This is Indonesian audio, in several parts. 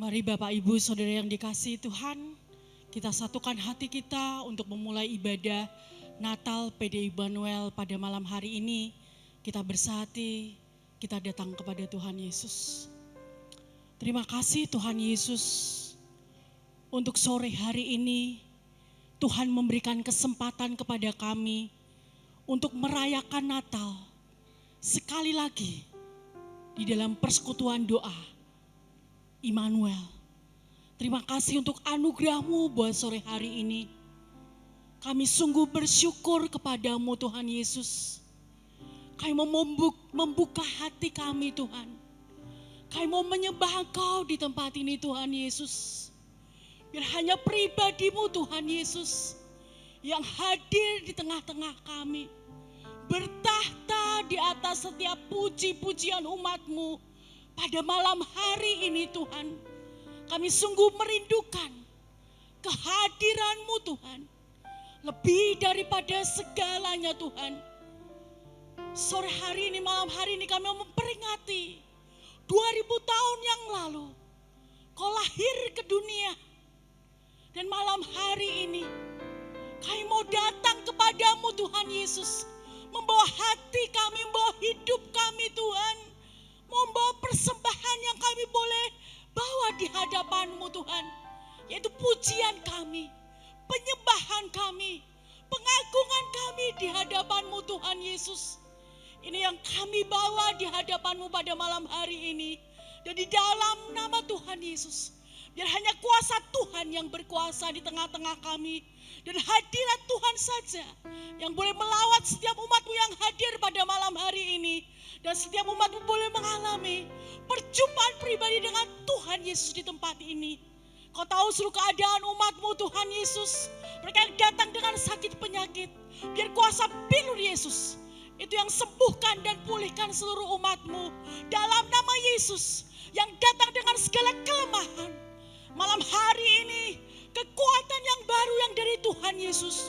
Mari Bapak Ibu Saudara yang dikasihi Tuhan, kita satukan hati kita untuk memulai ibadah Natal PD Immanuel pada malam hari ini. Kita bersahati, kita datang kepada Tuhan Yesus. Terima kasih Tuhan Yesus, untuk sore hari ini Tuhan memberikan kesempatan kepada kami untuk merayakan Natal sekali lagi di dalam persekutuan doa Immanuel. Terima kasih untuk anugerah-Mu buat sore hari ini. Kami sungguh bersyukur kepadamu Tuhan Yesus. Kami mau membuka hati kami Tuhan. Kami mau menyembah Engkau di tempat ini Tuhan Yesus. Biar hanya pribadi-Mu Tuhan Yesus yang hadir di tengah-tengah kami. Bertahta di atas setiap puji-pujian umat-Mu. Pada malam hari ini Tuhan, kami sungguh merindukan kehadiran-Mu Tuhan. Lebih daripada segalanya Tuhan. Sore hari ini, malam hari ini kami memperingati 2000 tahun yang lalu Kau lahir ke dunia. Dan malam hari ini kami mau datang kepadamu Tuhan Yesus. Membawa hati kami, membawa hidup kami Tuhan. Membawa persembahan yang kami boleh bawa di hadapan-Mu Tuhan. Yaitu pujian kami, penyembahan kami, pengagungan kami di hadapan-Mu Tuhan Yesus. Ini yang kami bawa di hadapan-Mu pada malam hari ini. Dan di dalam nama Tuhan Yesus, biar hanya kuasa Tuhan yang berkuasa di tengah-tengah kami. Dan hadirat Tuhan saja yang boleh melawat setiap umat-Mu yang hadir pada malam hari ini. Dan setiap umat-Mu boleh mengalami perjumpaan pribadi dengan Tuhan Yesus di tempat ini. Kau tahu seluruh keadaan umat-Mu Tuhan Yesus. Mereka yang datang dengan sakit penyakit. Biar kuasa pilur Yesus itu yang sembuhkan dan pulihkan seluruh umat-Mu. Dalam nama Yesus yang datang dengan segala kelemahan. Malam hari ini kekuatan yang baru yang dari Tuhan Yesus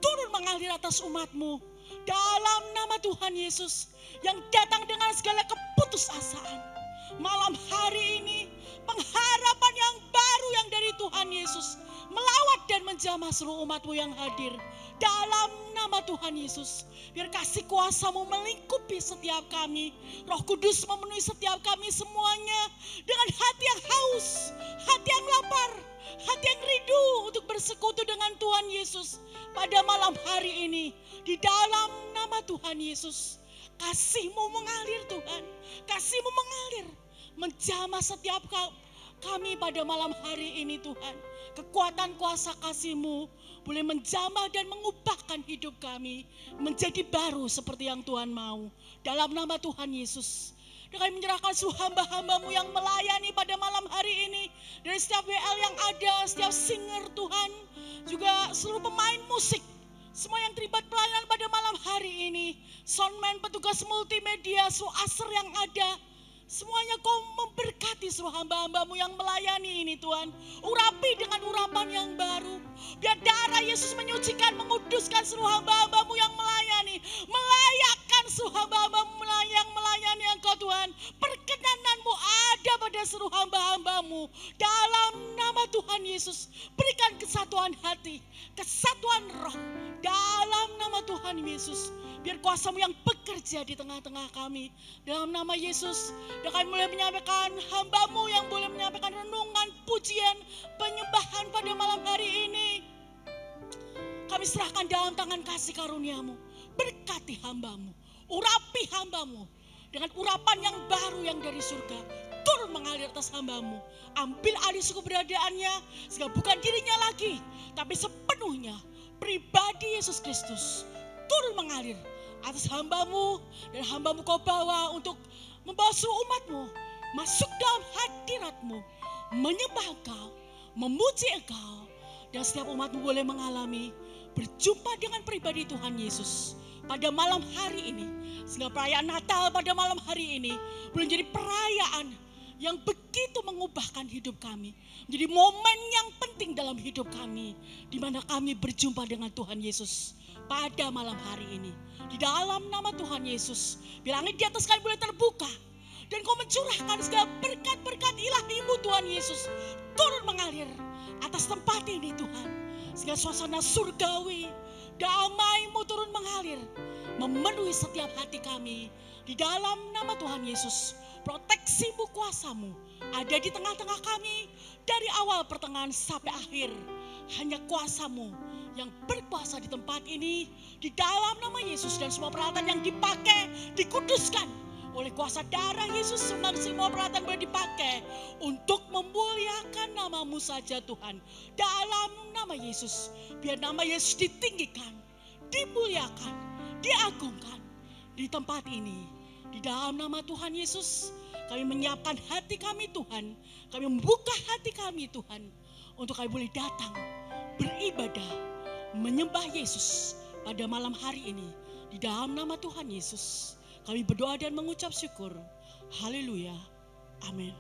turun mengalir atas umat-Mu. Dalam nama Tuhan Yesus yang datang dengan segala keputusasaan. Malam hari ini pengharapan yang baru yang dari Tuhan Yesus melawat dan menjamah seluruh umat-Mu yang hadir. Dalam nama Tuhan Yesus, biar kasih kuasa-Mu melingkupi setiap kami. Roh Kudus memenuhi setiap kami semuanya dengan hati yang haus, hati yang lapar, hati yang rindu untuk bersekutu dengan Tuhan Yesus pada malam hari ini. Di dalam nama Tuhan Yesus, kasih-Mu mengalir Tuhan, kasih-Mu mengalir menjamah setiap kami pada malam hari ini Tuhan. Kekuatan kuasa kasih-Mu boleh menjamah dan mengubahkan hidup kami menjadi baru seperti yang Tuhan mau. Dalam nama Tuhan Yesus. Dan kami menyerahkan seluruh hamba-hamba-Mu yang melayani pada malam hari ini. Dari setiap WL yang ada, setiap singer Tuhan. Juga seluruh pemain musik. Semua yang terlibat pelayanan pada malam hari ini. Soundman, petugas multimedia, seluruh aser yang ada. Semuanya Kau memberkati seluruh hamba-hamba-Mu yang melayani ini Tuhan. Urapi dengan urapan yang baru. Biar darah Yesus menyucikan, menguduskan seluruh hamba-hamba-Mu yang melayani. Melayakkan seluruh hamba-hamba-Mu yang melayani Engkau Tuhan. Perkenanan-Mu ada pada seluruh hamba-hamba-Mu. Dalam nama Tuhan Yesus, berikan kesatuan hati, kesatuan roh. Dalam nama Tuhan Yesus, biar kuasa-Mu yang bekerja di tengah-tengah kami. Dalam nama Yesus, dan kami mulai menyampaikan hamba-Mu yang boleh menyampaikan renungan, pujian, penyembahan pada malam hari ini. Kami serahkan dalam tangan kasih karunia-Mu. Berkati hamba-Mu, urapi hamba-Mu dengan urapan yang baru yang dari surga. Turun mengalir atas hamba-Mu. Ambil alih keberadaannya, sehingga bukan dirinya lagi, tapi sepenuhnya pribadi Yesus Kristus turun mengalir atas hamba-Mu. Dan hamba-Mu Kau bawa untuk membawa seluruh umat-Mu masuk dalam hadirat-Mu, menyembah Engkau, memuji Engkau. Dan setiap umat-Mu boleh mengalami berjumpa dengan pribadi Tuhan Yesus pada malam hari ini. Sehingga perayaan Natal pada malam hari ini boleh menjadi perayaan yang begitu mengubahkan hidup kami. Menjadi momen yang penting dalam hidup kami, di mana kami berjumpa dengan Tuhan Yesus pada malam hari ini. Di dalam nama Tuhan Yesus, biar langit di atas kami boleh terbuka. Dan Kau mencurahkan segala berkat-berkat ilahi-Mu Tuhan Yesus turun mengalir atas tempat ini Tuhan. Segala suasana surgawi, damai-Mu turun mengalir, memenuhi setiap hati kami. Di dalam nama Tuhan Yesus, proteksi-Mu, kuasa-Mu ada di tengah-tengah kami dari awal pertengahan sampai akhir. Hanya kuasa-Mu yang berkuasa di tempat ini, di dalam nama Yesus, dan semua peralatan yang dipakai dikuduskan oleh kuasa darah Yesus. Semua peralatan boleh dipakai untuk memuliakan nama-Mu saja Tuhan. Dalam nama Yesus, biar nama Yesus ditinggikan, dimuliakan, diagungkan di tempat ini. Di dalam nama Tuhan Yesus, kami menyiapkan hati kami Tuhan. Kami membuka hati kami Tuhan, untuk kami boleh datang beribadah, menyembah Yesus pada malam hari ini. Di dalam nama Tuhan Yesus, kami berdoa dan mengucap syukur. Haleluya. Amin.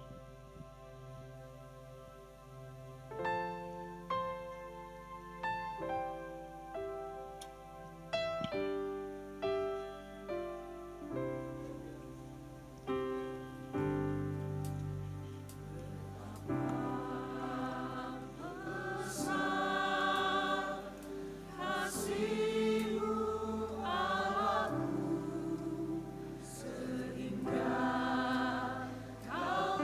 Sehingga kau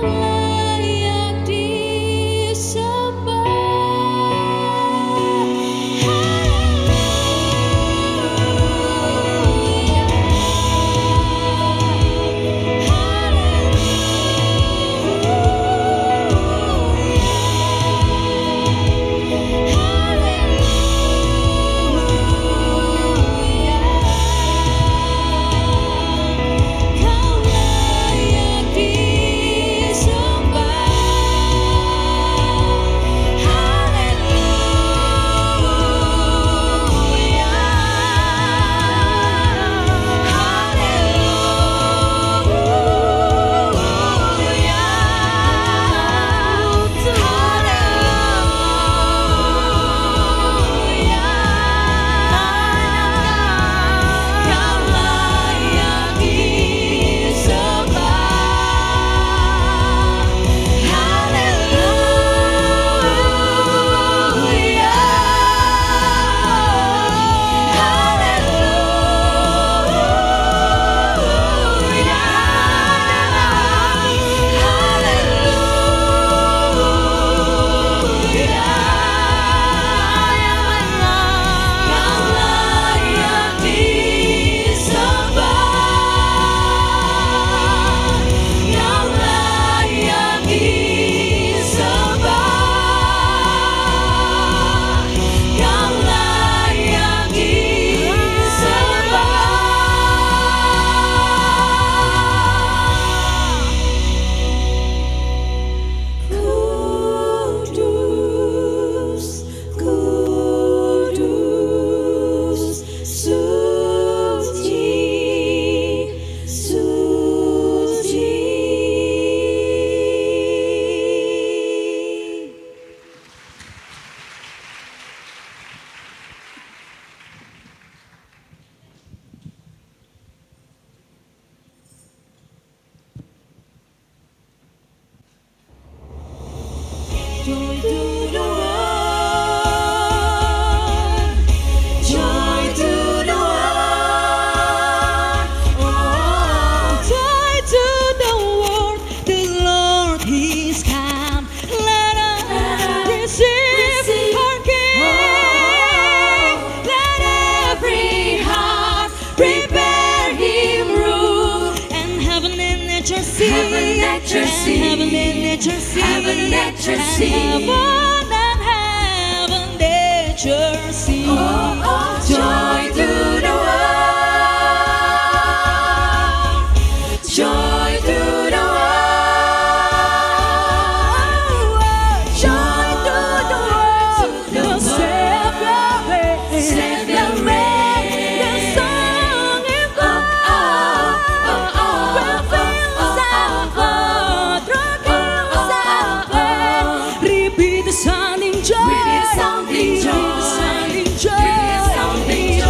layak disembah. Joy to the world, joy to the world, oh, joy to the world, the Lord is come. Let us receive our King. Let every heart prepare Him room, and heaven and nature sing, Heaven and nature sing, heaven and nature sing, heaven and nature sing. heaven and heaven nature sing. Oh, oh, joy to the world, joy to the world, Joy to the world, the Savior reigns, Savior reigns. the song is born. When fields and flood, through hills and plains, repeat the sounding joy, Repeat the sounding joy, repeat the sounding joy, repeat the sounding joy.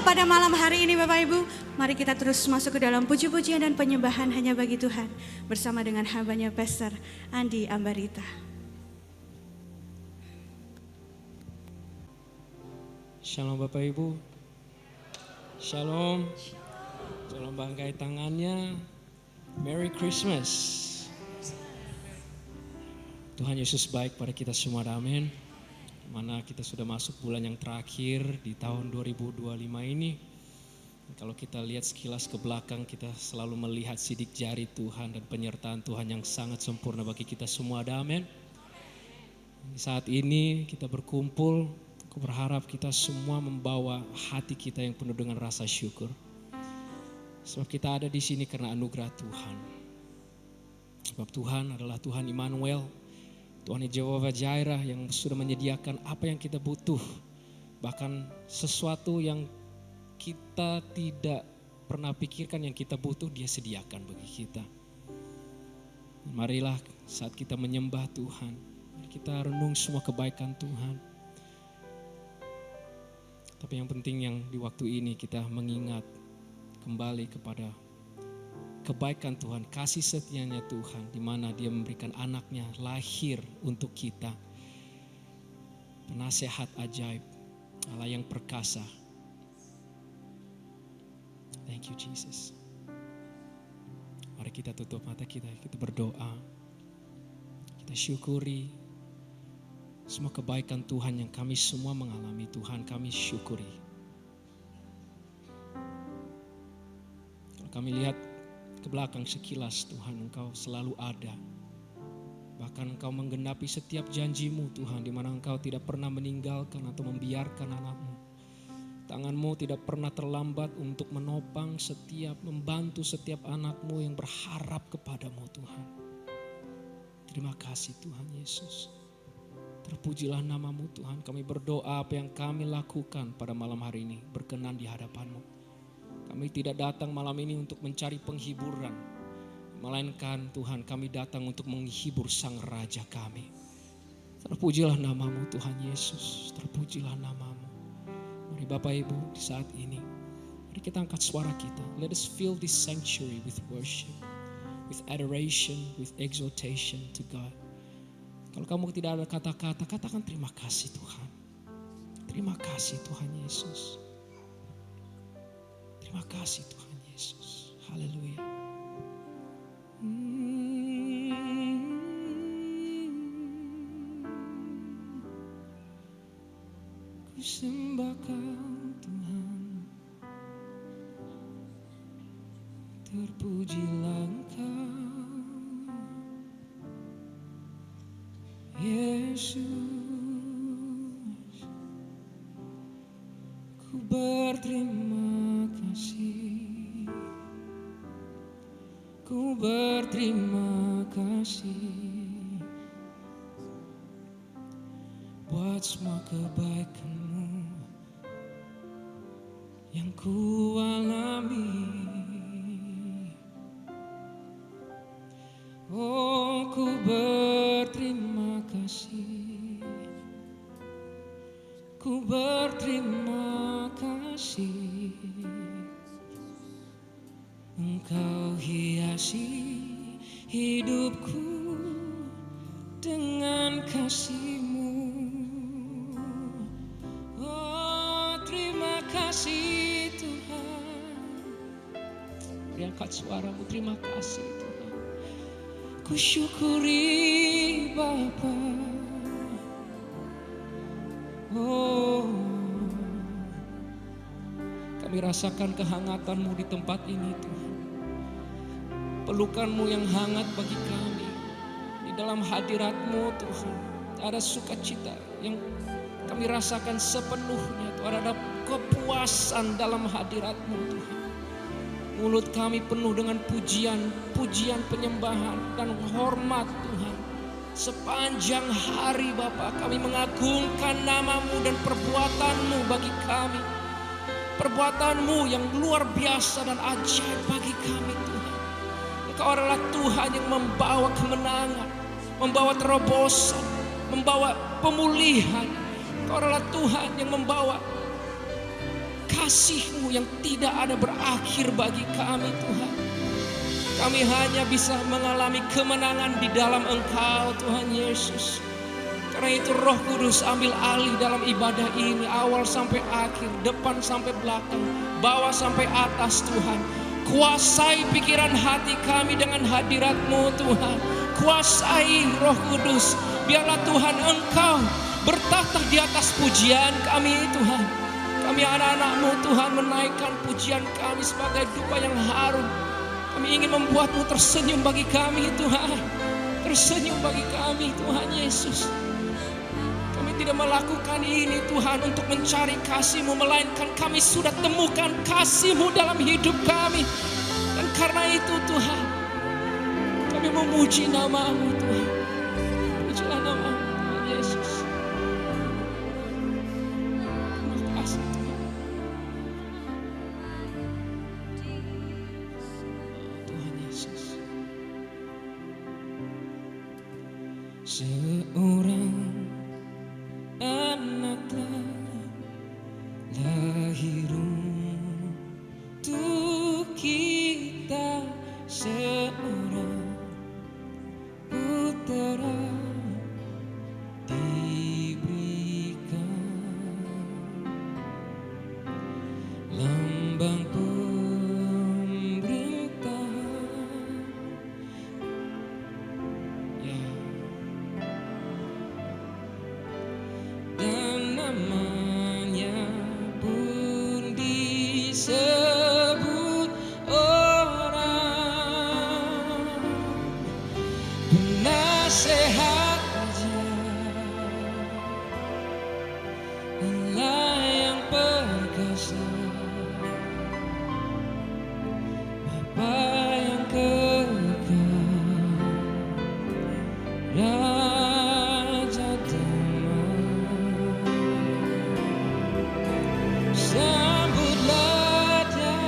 pada malam hari ini Bapak Ibu, mari kita terus masuk ke dalam puji-pujian dan penyembahan hanya bagi Tuhan bersama dengan hambanya Pastor Andi Ambarita. Shalom Bapak Ibu. Shalom. Tolong bangkai tangannya. Merry Christmas. Tuhan Yesus baik pada kita semua, amin. Mana kita sudah masuk bulan yang terakhir di tahun 2025 ini. Kalau kita lihat sekilas ke belakang, kita selalu melihat sidik jari Tuhan dan penyertaan Tuhan yang sangat sempurna bagi kita semua, amin. Di saat ini kita berkumpul, aku berharap kita semua membawa hati kita yang penuh dengan rasa syukur. Sebab kita ada di sini karena anugerah Tuhan. Sebab Tuhan adalah Tuhan Immanuel, Tuhan Jehovah Jireh yang sudah menyediakan apa yang kita butuh. Bahkan sesuatu yang kita tidak pernah pikirkan yang kita butuh, Dia sediakan bagi kita. Marilah saat kita menyembah Tuhan, mari kita renung semua kebaikan Tuhan. Tapi yang penting yang di waktu ini kita mengingat kembali kepada kebaikan Tuhan, kasih setianya Tuhan, di mana Dia memberikan anaknya lahir untuk kita. Penasehat ajaib, Allah yang perkasa. Thank you Jesus. Mari kita tutup mata kita berdoa. Kita syukuri semua kebaikan Tuhan yang kami semua mengalami. Tuhan, kami syukuri. Kalau kami lihat ke belakang sekilas, Tuhan, Engkau selalu ada. Bahkan Engkau menggenapi setiap janji-Mu, Tuhan, di mana Engkau tidak pernah meninggalkan atau membiarkan anak-Mu. Tangan-Mu tidak pernah terlambat untuk menopang membantu setiap anak-Mu yang berharap kepada-Mu, Tuhan. Terima kasih Tuhan Yesus. Terpujilah nama-Mu Tuhan. Kami berdoa apa yang kami lakukan pada malam hari ini berkenan di hadapan-Mu. Kami tidak datang malam ini untuk mencari penghiburan, melainkan Tuhan, kami datang untuk menghibur Sang Raja kami. Terpujilah nama-Mu Tuhan Yesus, terpujilah nama-Mu. Mari Bapak Ibu di saat ini, mari kita angkat suara kita. Let us fill this sanctuary with worship, with adoration, with exaltation to God. Kalau kamu tidak ada kata-kata, katakan terima kasih Tuhan. Terima kasih Tuhan Yesus. Terima kasih Tuhan Yesus. Haleluya. Ku sembah Kau Tuhan, terpujilah Engkau Yesus. Ku berterima kasih, ku berterima kasih buat semua kebaikan-Mu yang ku alami. Oh, ku berterima kasih, ku berterima kasih. Engkau hiasi hidupku dengan kasih-Mu. Oh, terima kasih Tuhan. Beri angkat suaramu, terima kasih Tuhan. Ku syukuri Bapa. Oh, kami rasakan kehangatan-Mu di tempat ini Tuhan. Pelukan-Mu yang hangat bagi kami. Di dalam hadirat-Mu Tuhan, ada sukacita yang kami rasakan sepenuhnya Tuhan. Ada kepuasan dalam hadirat-Mu Tuhan. Mulut kami penuh dengan pujian penyembahan dan hormat Tuhan. Sepanjang hari Bapa, kami mengagungkan nama-Mu dan perbuatan-Mu bagi kami. Perbuatan-Mu yang luar biasa dan ajaib bagi kami Tuhan. Engkau adalah Tuhan yang membawa kemenangan, membawa terobosan, membawa pemulihan. Engkau adalah Tuhan yang membawa kasih-Mu yang tidak ada berakhir bagi kami Tuhan. Kami hanya bisa mengalami kemenangan di dalam Engkau Tuhan Yesus. Karena itu Roh Kudus ambil alih dalam ibadah ini, awal sampai akhir, depan sampai belakang, bawah sampai atas Tuhan. Kuasai pikiran hati kami dengan hadirat-Mu Tuhan. Kuasai Roh Kudus, biarlah Tuhan Engkau bertahta di atas pujian kami Tuhan. Kami anak-anak-Mu Tuhan menaikkan pujian kami sebagai dupa yang harum. Kami ingin membuat-Mu tersenyum bagi kami Tuhan. Tersenyum bagi kami Tuhan Yesus. Kami tidak melakukan ini Tuhan untuk mencari kasih-Mu, melainkan kami sudah temukan kasih-Mu dalam hidup kami. Dan karena itu Tuhan, kami memuji nama-Mu Tuhan. Pujilah nama-Mu Tuhan Yesus. Terima kasih Tuhan. Tuhan Yesus. Seorang anak lahir untuk kita, seorang putera diberikan, lambang pemerintahan, ya. Dan namanya pun disebut orang penasehat Raja, Allah yang perkasa, Bapa yang kekal, Raja damai. Sambutlah Dia,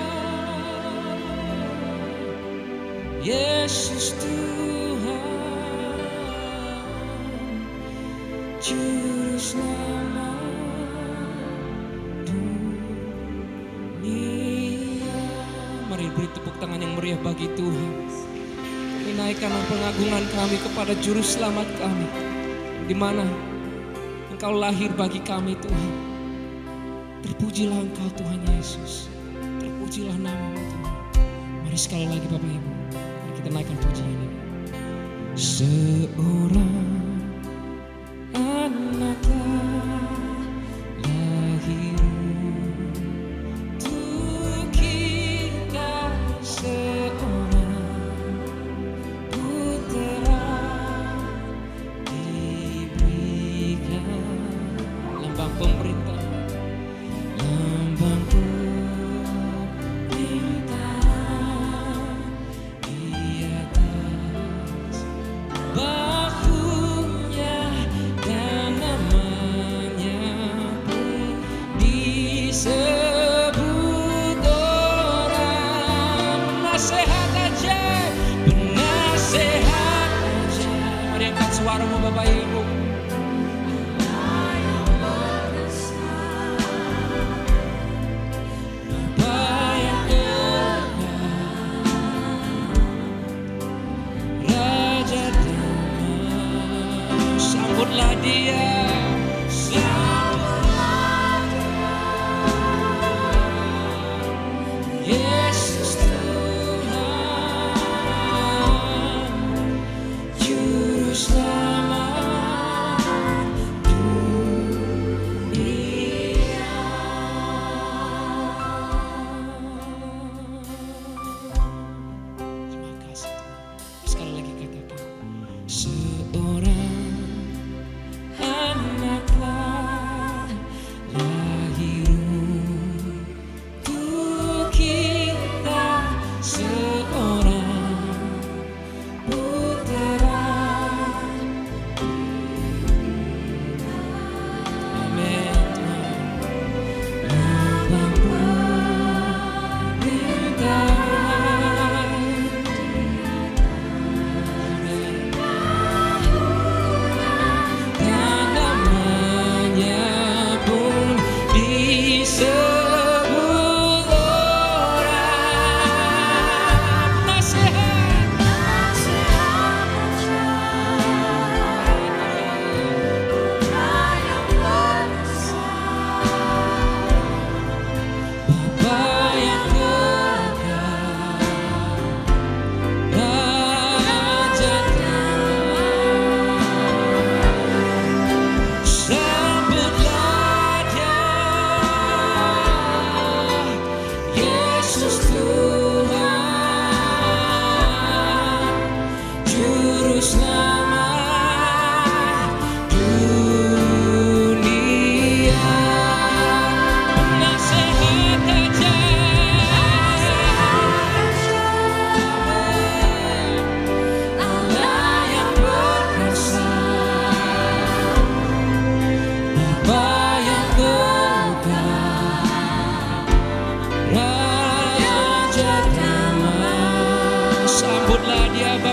Yesus Tuhan, Juru Selamat dunia. Mari beri tepuk tangan yang meriah bagi Tuhan. Kami naikkan pengagungan kami kepada Juru Selamat kami, di mana Engkau lahir bagi kami Tuhan. Terpujilah Engkau Tuhan Yesus. Terpujilah nama-Mu Tuhan. Mari sekali lagi Bapak Ibu, mari kita naikkan pujian ini. Seorang anak lahir untuk kita, seorang putera diberikan, lambang pemerintah, lambang pemerintahan di atas bahunya, dan namanya pun disebut orang penasehat ajaib, penasehat ajaib. Mari angkat suaramu Bapak Ibu. Sambutlah Dia, sambutlah Dia,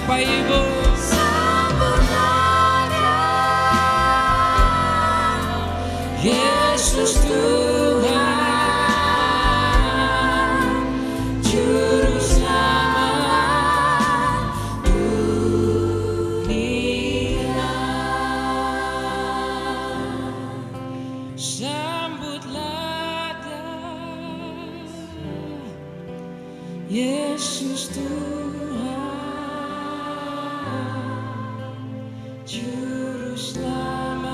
Bapak Ibu. Yesus Tuhan, Juru Selamat dunia. Sambutlah Dia, Yesus Tuhan, Juru Selamat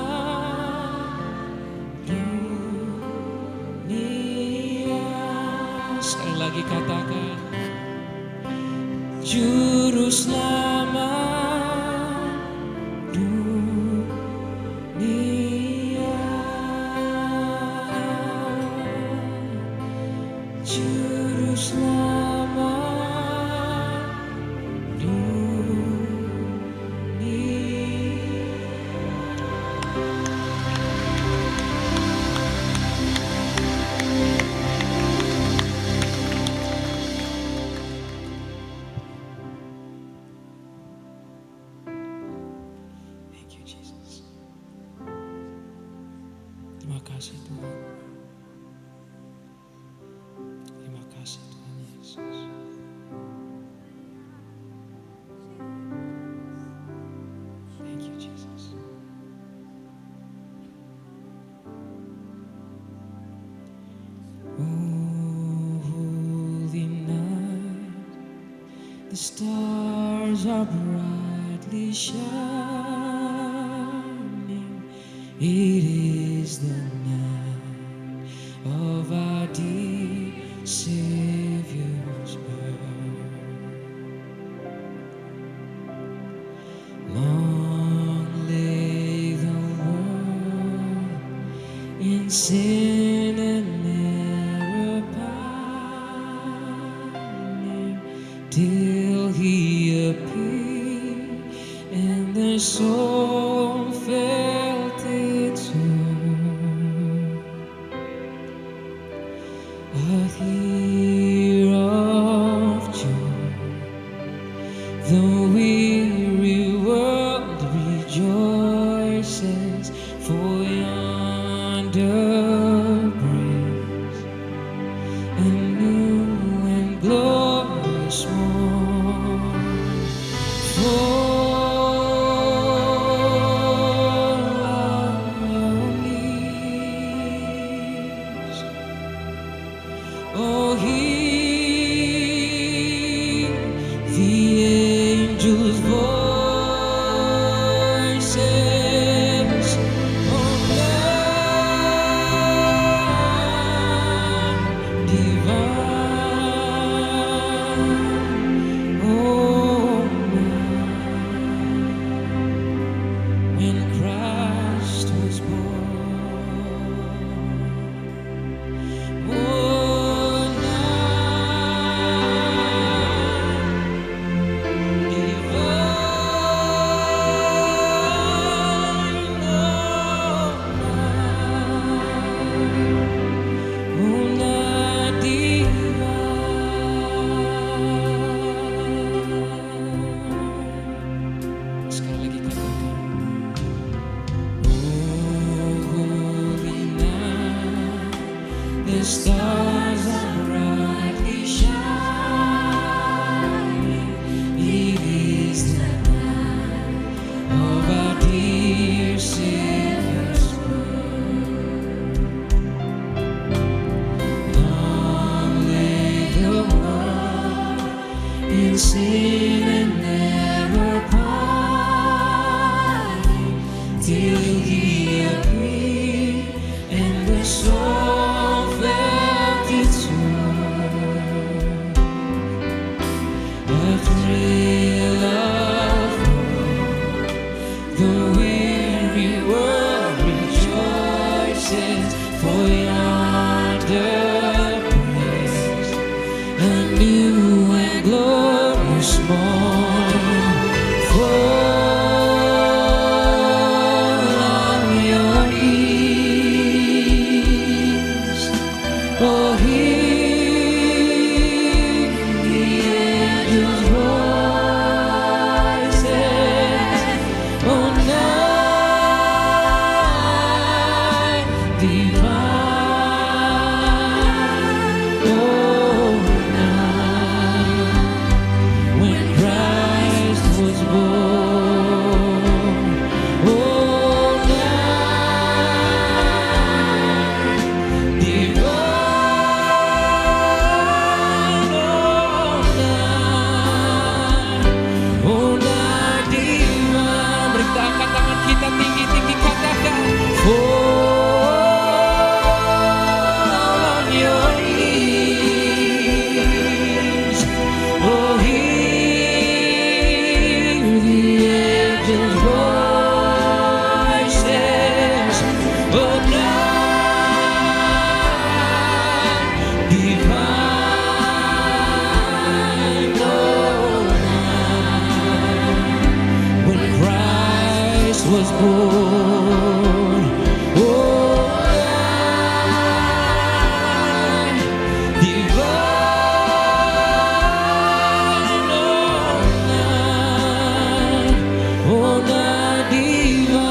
dunia. Sekali lagi katakan, Juru Selamat dunia. Juru Selamat dunia. Thank you, Jesus. Terima kasih Tuhan. Terima kasih Tuhan Yesus. Thank you, Jesus. Oh, holy night, the stars are brightly shining. It is the night of our dear Savior's birth. Long lay the world in sin and error pining, till He appeared and the soul felt its worth. A year of joy, the weary world rejoices, for yonder breaks a new and glorious morn. Fall on your knees, oh, hear the angels' voices, oh, man divine, oh, man, when Christ was born. Oh, night divine, oh, night divine. Sekali lagi katakan, oh, holy night, the stars are brightly shining. It is the night of our dear Savior's birth. Long lay the world in sin and error pining, till He appeared and the soul felt its worth. A thrill of hope, the weary world rejoices, for yonder breaks a new and glorious morn. Fall on your knees, oh, hear the angels' voice. Jesus born. Oh, divine, oh night divine,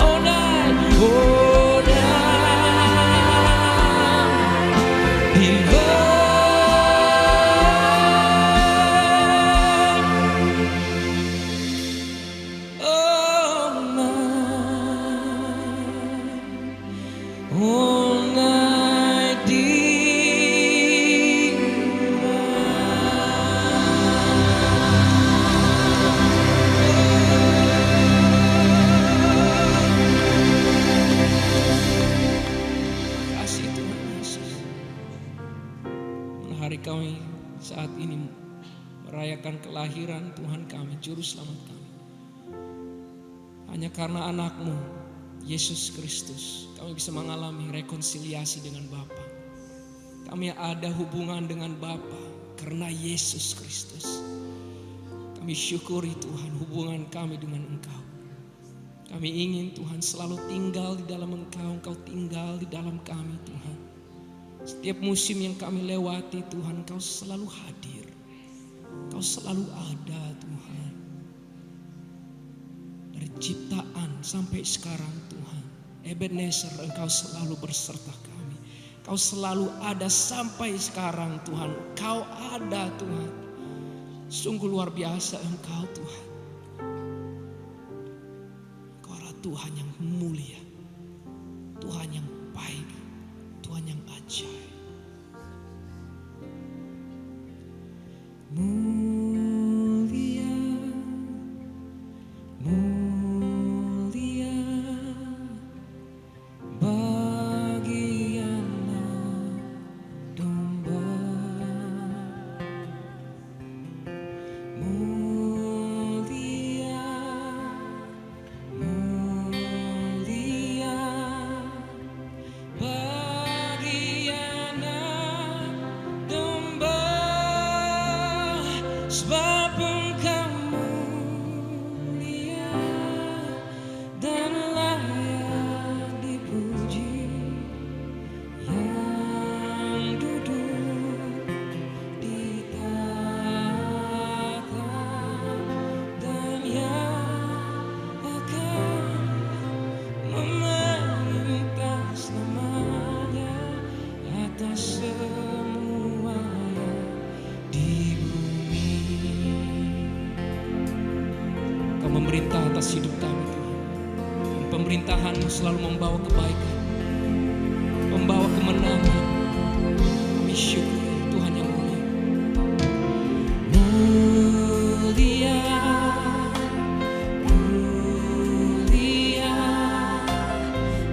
oh night divine. Kasih Tuhan Yesus. Hari kami saat ini merayakan kelahiran Tuhan kami, Juru Selamat kami. Hanya karena anak-Mu, Yesus Kristus, kami bisa mengalami rekonsiliasi dengan Bapa. Kami ada hubungan dengan Bapa karena Yesus Kristus. Kami syukuri Tuhan hubungan kami dengan Engkau. Kami ingin Tuhan selalu tinggal di dalam Engkau, Engkau tinggal di dalam kami Tuhan. Setiap musim yang kami lewati Tuhan, Engkau selalu hadir. Engkau selalu ada Tuhan. Dari ciptaan sampai sekarang Tuhan, Ebenezer, Engkau selalu berserta kami. Engkau selalu ada sampai sekarang Tuhan. Engkau ada Tuhan. Sungguh luar biasa Engkau Tuhan. Engkau adalah Tuhan yang mulia, Tuhan yang baik, Tuhan yang ajaib. Mulia, mulia bagi anak domba. Mulia, mulia bagi anak domba, sebab Engkau mulia dan layak dipuji, yang duduk di tahta dan yang akan memerintah selamanya atas semuanya di bumi. Kau memerintah atas hidup kami Tuhan. Dan pemerintahan-Mu selalu membawa kebaikan, membawa kemenangan. Kami syukuri Tuhan yang mulia. Mulia, mulia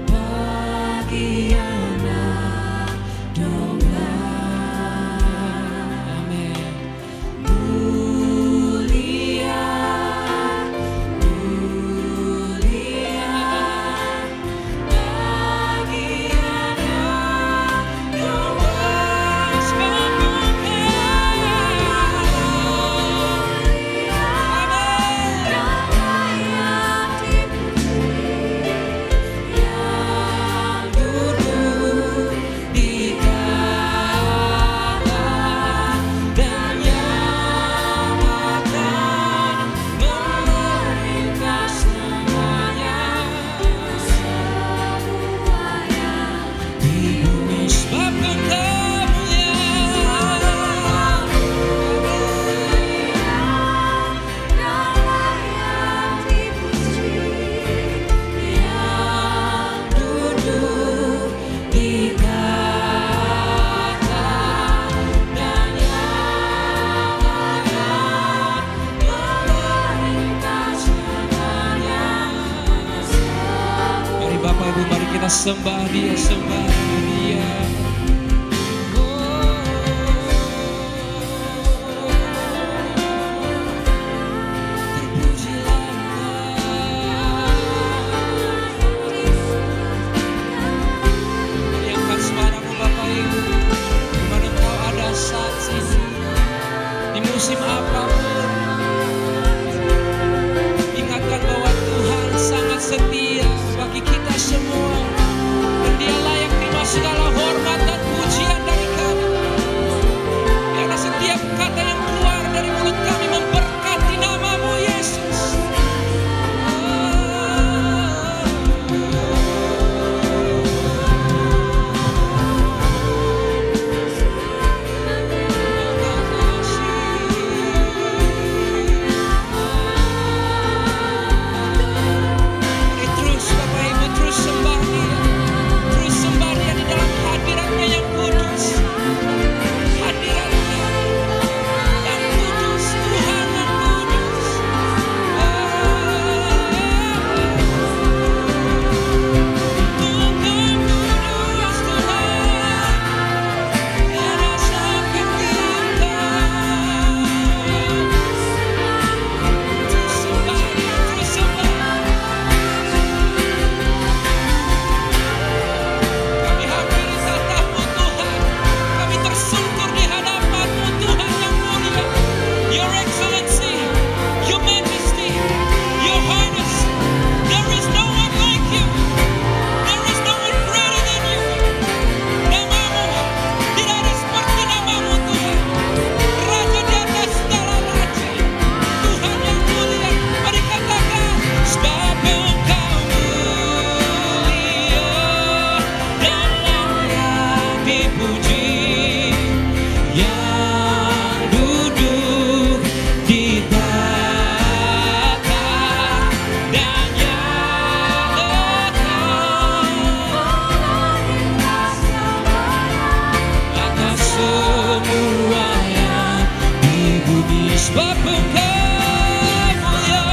bagi anak domba. Amin. Mulia, mulia bagi anak domba, sebab yang duduk di tahta dan yang akan memerintah selamanya di bumi, sebab Engkau yang duduk di tahta dan yang akan memerintah selamanya. Mari Bapak Ibu, mari kita sembah Dia, sembah Dia. Terpujilah Mari angkat suaramu Bapak Ibu, dimana Kau ada saat ini, di musim apapun. Ingatkan bahwa Tuhan bumi, sebab Engkau mulia.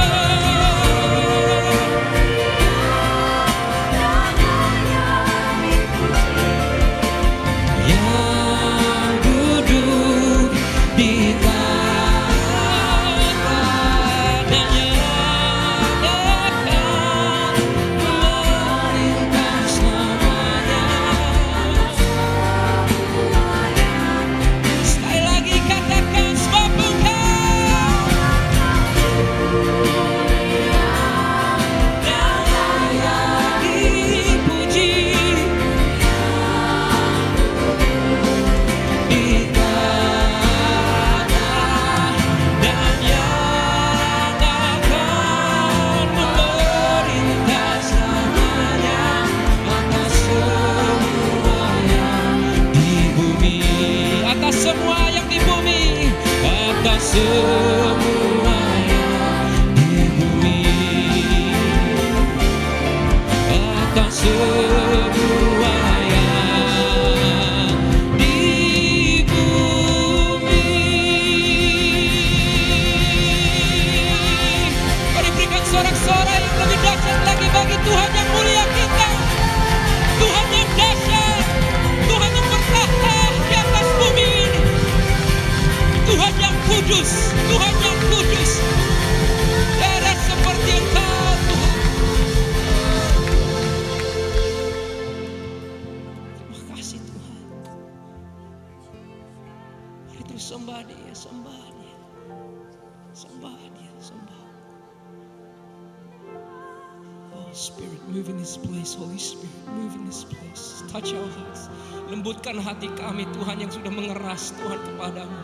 Yang duduk di semua yang di bumi, atas semua yang di bumi. Mari berikan sorak-sorai yang lebih dahsyat lagi bagi Tuhan yang mulia kita, Tuhan yang dahsyat, Tuhan yang bertahta di atas bumi ini, Tuhan yang kudus, Tuhan yang kudus. Tiada seperti Engkau, Tuhan. Terima kasih Tuhan. Mari terus sembah Dia, sembah Dia, sembah Dia, sembah. Oh Spirit, move in this place. Holy Spirit, move in this place. Touch our hearts. Lembutkan hati kami Tuhan yang sudah mengeras Tuhan kepadamu.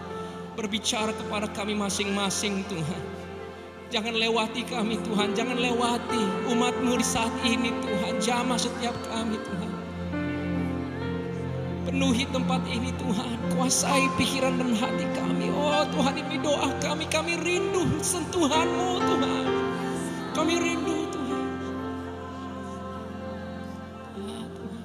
Berbicara kepada kami masing-masing Tuhan. Jangan lewati kami Tuhan, jangan lewati umat-Mu di saat ini Tuhan. Jamah setiap kami Tuhan. Penuhi tempat ini Tuhan, kuasai pikiran dan hati kami. Oh Tuhan, ini doa kami rindu sentuhan-Mu Tuhan. Kami rindu Tuhan. Ya Tuhan.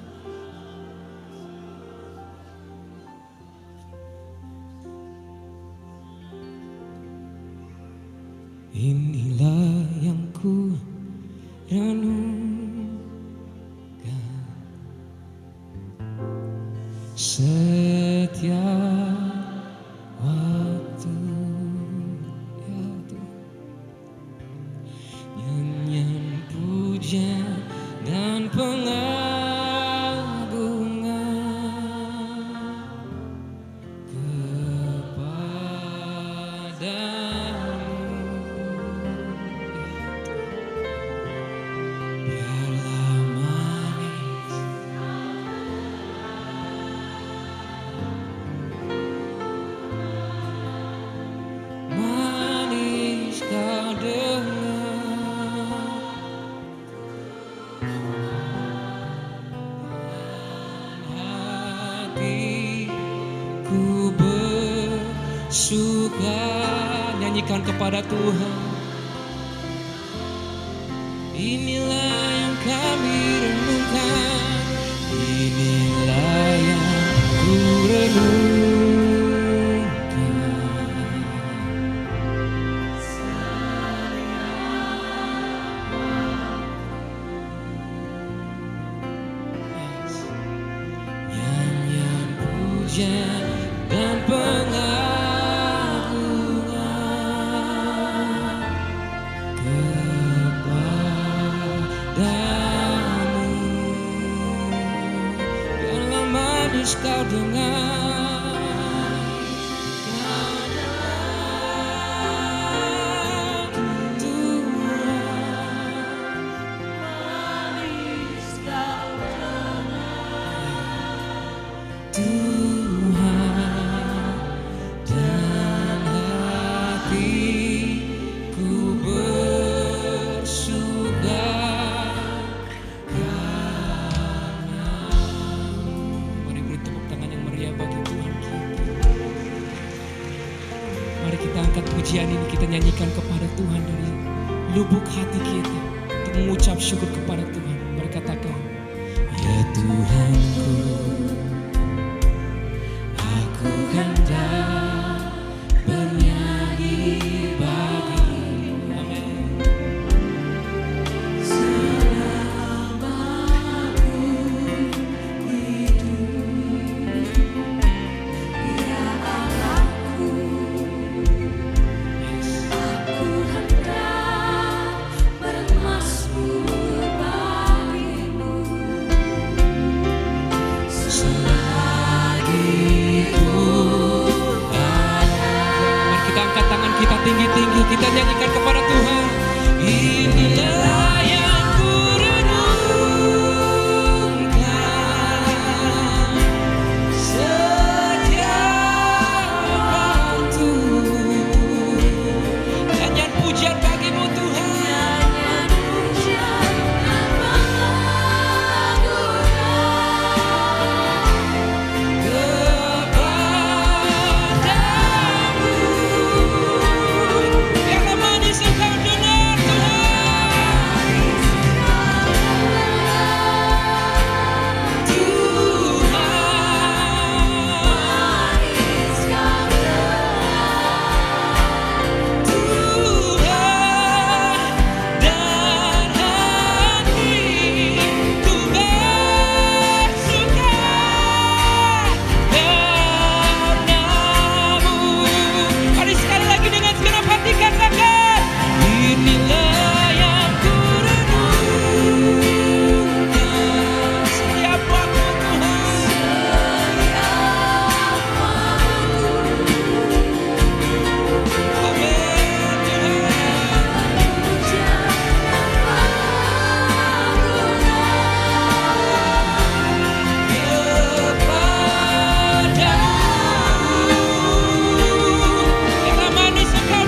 Inilah yang ku renungkan setiap waktu, ya Tuhan. Nyanyian pujian dan pengagungan kepada suka. Nyanyikan kepada Tuhan. Inilah yang kami renungkan, inilah yang ku renungkan. Yes. Nyanyian pujian dan pengagungan kepadamu. Biarlah manis kau dengar, Tuhan. Manis kau dengar, Tuhan, dan hatiku bersuka karena-Mu. Mari beri tepuk tangan yang meriah bagi Tuhan kita. Mari kita angkat pujian ini, kita nyanyikan kepada Tuhan dari lubuk hati kita untuk mengucap syukur kepada Tuhan. Mari katakan, ya Tuhanku, aku hendak bernyanyi kita nyanyikan kepada Tuhan. Inilah yang kurenungkan setiap waktu. Nyanyian pujian bagimu Tuhan. Biarlah manis engkau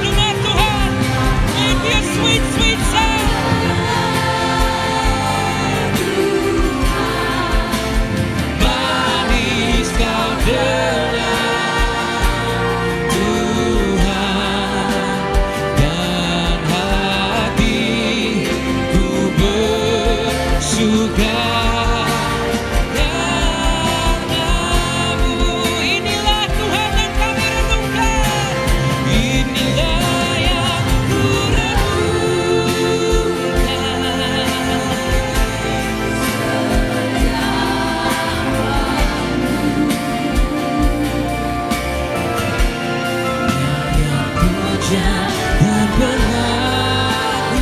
dengar Tuhan. With your sweet, sweet sound. Manis kau dengar Tuhan, dan hatiku bersuka karenamu. Inilah Tuhan yang kami renungkan. Inilah yang puja dan pengagungan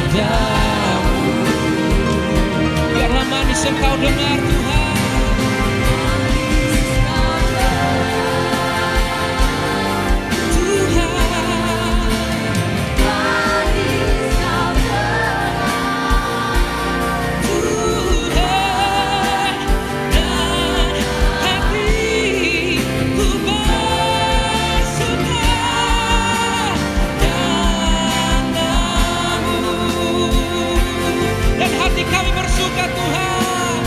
kepadamu. Biarlah manis engkau dengar Tuhan. Dan hati kami bersuka Tuhan.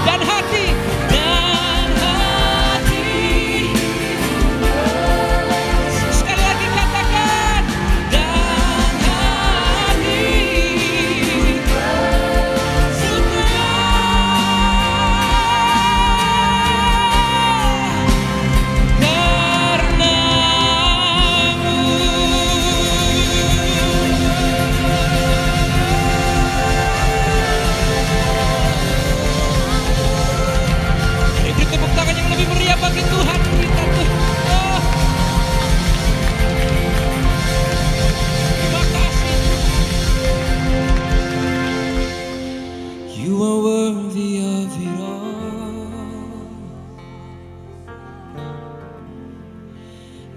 Dan hati sekali lagi katakan, dan hati suka Beri tepuk tangan yang lebih meriah bagi Tuhan kita tuh. Oh, terima kasih. You are worthy of it all.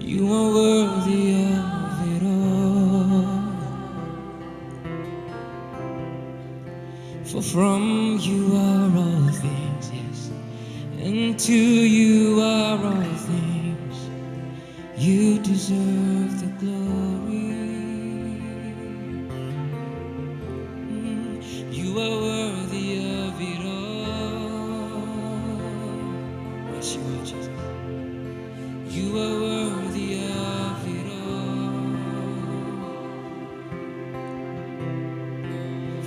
You are worthy of it all. For from you are all things, yes, and to you are all things. You deserve the glory. You are worthy of it all. Yes, you are, Jesus. You are worthy of it all.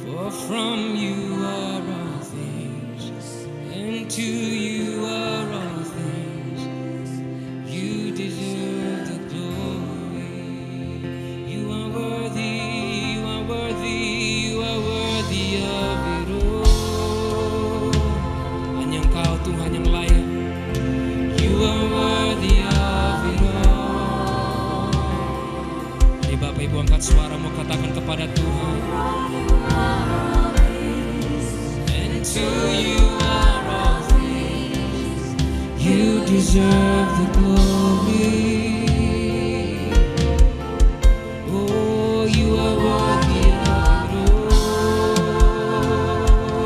For from you are all things, and to you are all things. You deserve the glory. You are worthy, you are worthy, you are worthy of it all. Hanya Engkau Tuhan yang layak. You are worthy of it all. Mari Bapak Ibu angkat suara, mau katakan kepada Tuhan. and to you are all things. You deserve the glory. Oh, you are worthy of it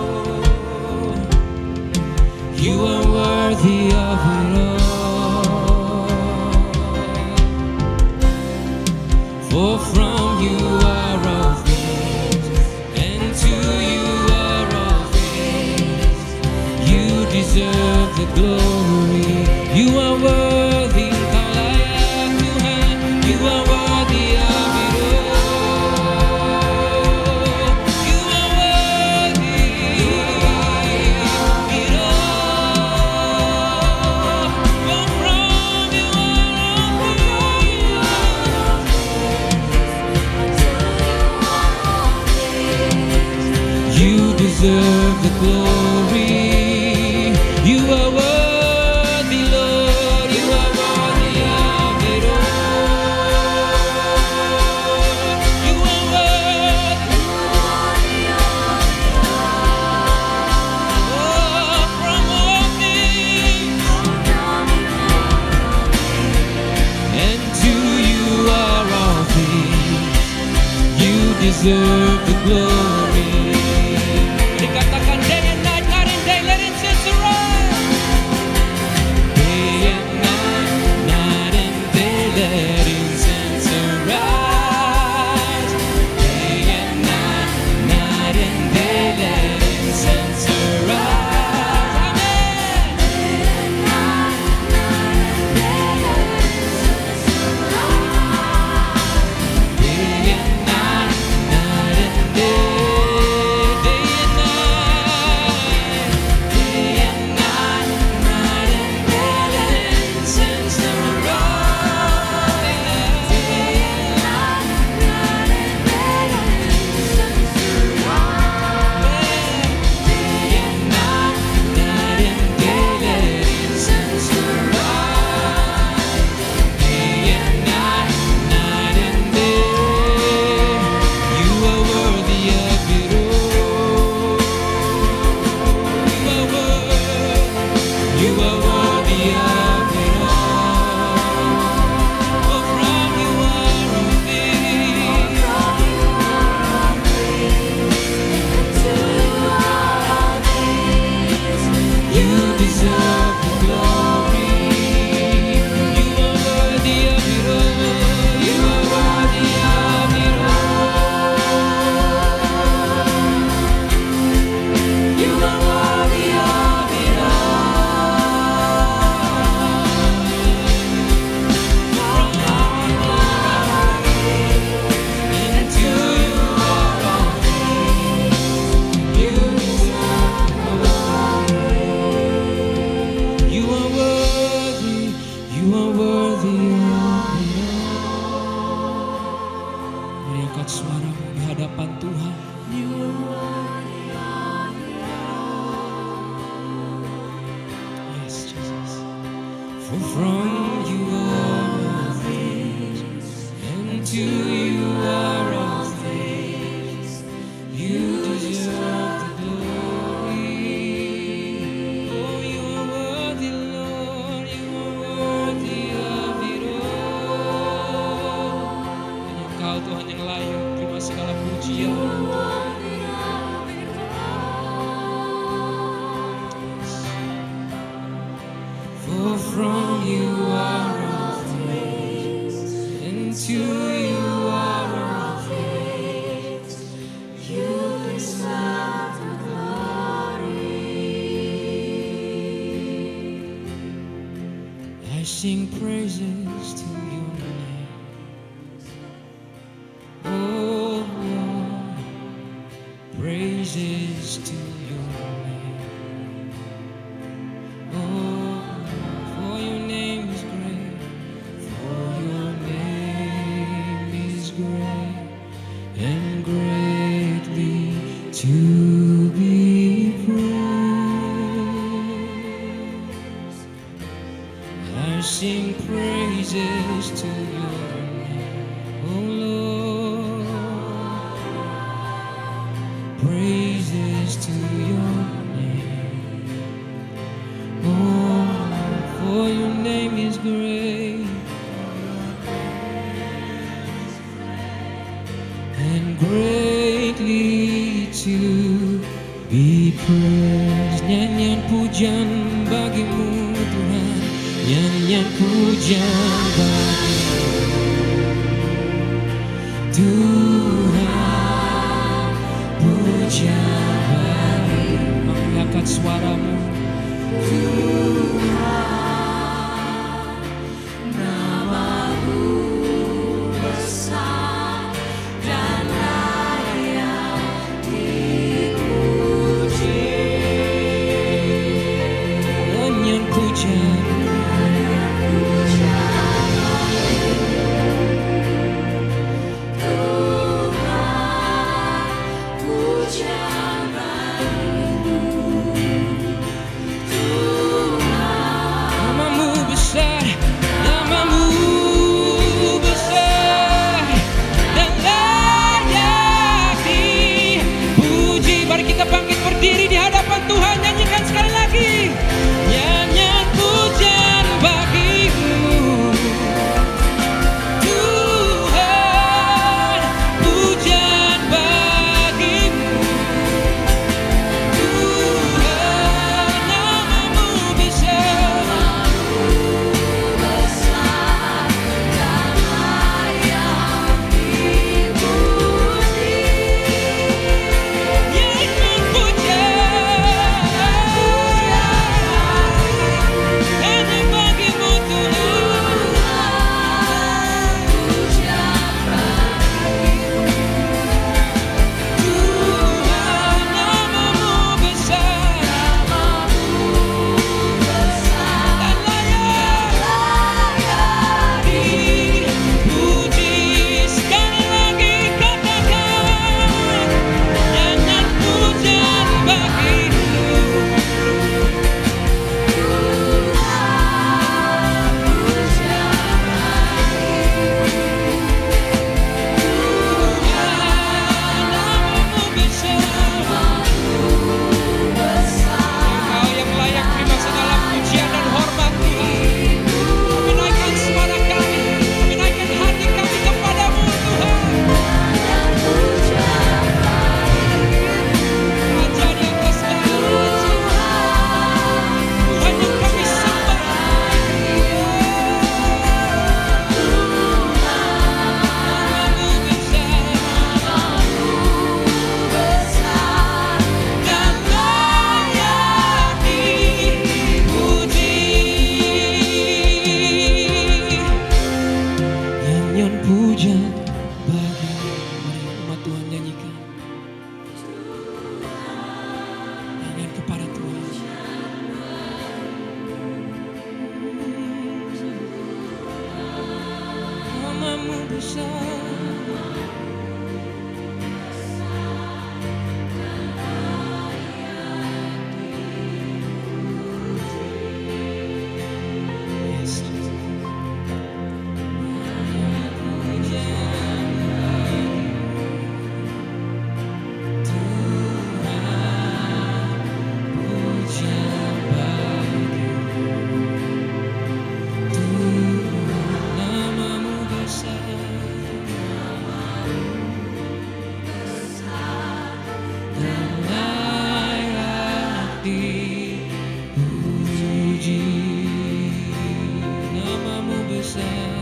all. You are worthy of it all. For from you are all things, and to you are all things. You deserve the glory. You are worthy, Engkau layak Tuhan. You are worthy of it all. You are worthy of it all. For from you are all things. You deserve the glory. You are worthy, Lord. You are worthy of it all. You are worthy. Oh, from all things, and to you are all things. You deserve the glory. Dikatakan day and night, night and day, let incense arise. Day and night, night and day, let incense arise. Day and night, night and day, let incense arise. Amen. Day and night, night and day, day and night, day and night, night and day, let incense arise. Day and night, night and day, let incense arise. Day and night, night and day, let incense arise. Day and night, night and day, you are worthy of it all. You are worthy of it all. For from you are all things. You deserve the glory. You are worthy of it all. You are worthy of it all. You are worthy of it all. And to you are all things. You deserve the glory. You are worthy. You are worthy of it all. Mari angkat suaramu di hadapan Tuhan. Yes, Jesus. For from you are all things, and to you are all things. You deserve the glory. Oh, you are worthy, Lord. You are worthy of it all. Hanya Engkau Tuhan yang layak terima segala pujian. For from you are all things, and to you are all things. You deserve the glory. I sing praises to your name, oh Lord. Praises to your name, oh. For your name is great, for your name is great, and greatly to be praised. I sing praises to your name, oh Lord. Praises to your name. is great and greatly to be praised. Nyanyian pujian bagimu Tuhan, nyanyian pujian bagimu Tuhan, pujian bagimu. Angkat suaramu nyanyian pujian. Namamu besar, namamu besar dan layak dipuji. Mari kita bangkit berdiri di hadapan Tuhan, nyanyikan sekali lagi. Nyanyian pujian bagimu Tuhan, pujian bagimu Tuhan. Namamu besar, nyanyian pujian hanya bagimu Tuhan. Tuhan, namamu besar dan layak dipuji. Sekali lagi katakan, nyanyian pujian bagimu namamu besar. Engkau yang layak terima segala pujian dan hormat Tuhan. Kami naikkan suara kami naikkan hati kami kepadamu Tuhan. Raja di atas segala raja, Tuhan yang kami sembah. Namamu besar dan layak dipuji. Nyanyian pujian bagimu. Mari umat Tuhan nyanyikan nyanyian kepada Tuhan. Namamu besar Yes, pujian bagimu namamu besar dan layak dipuji. Namamu besar,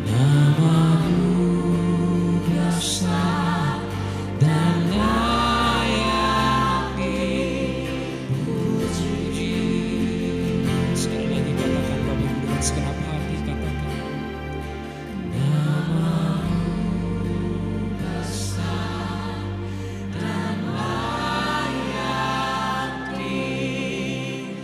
namamu besar dan layak dipuji. Sekali lagi katakan Bapak Ibu dengan segenap hati, katakan namamu besar dan layak dipuji.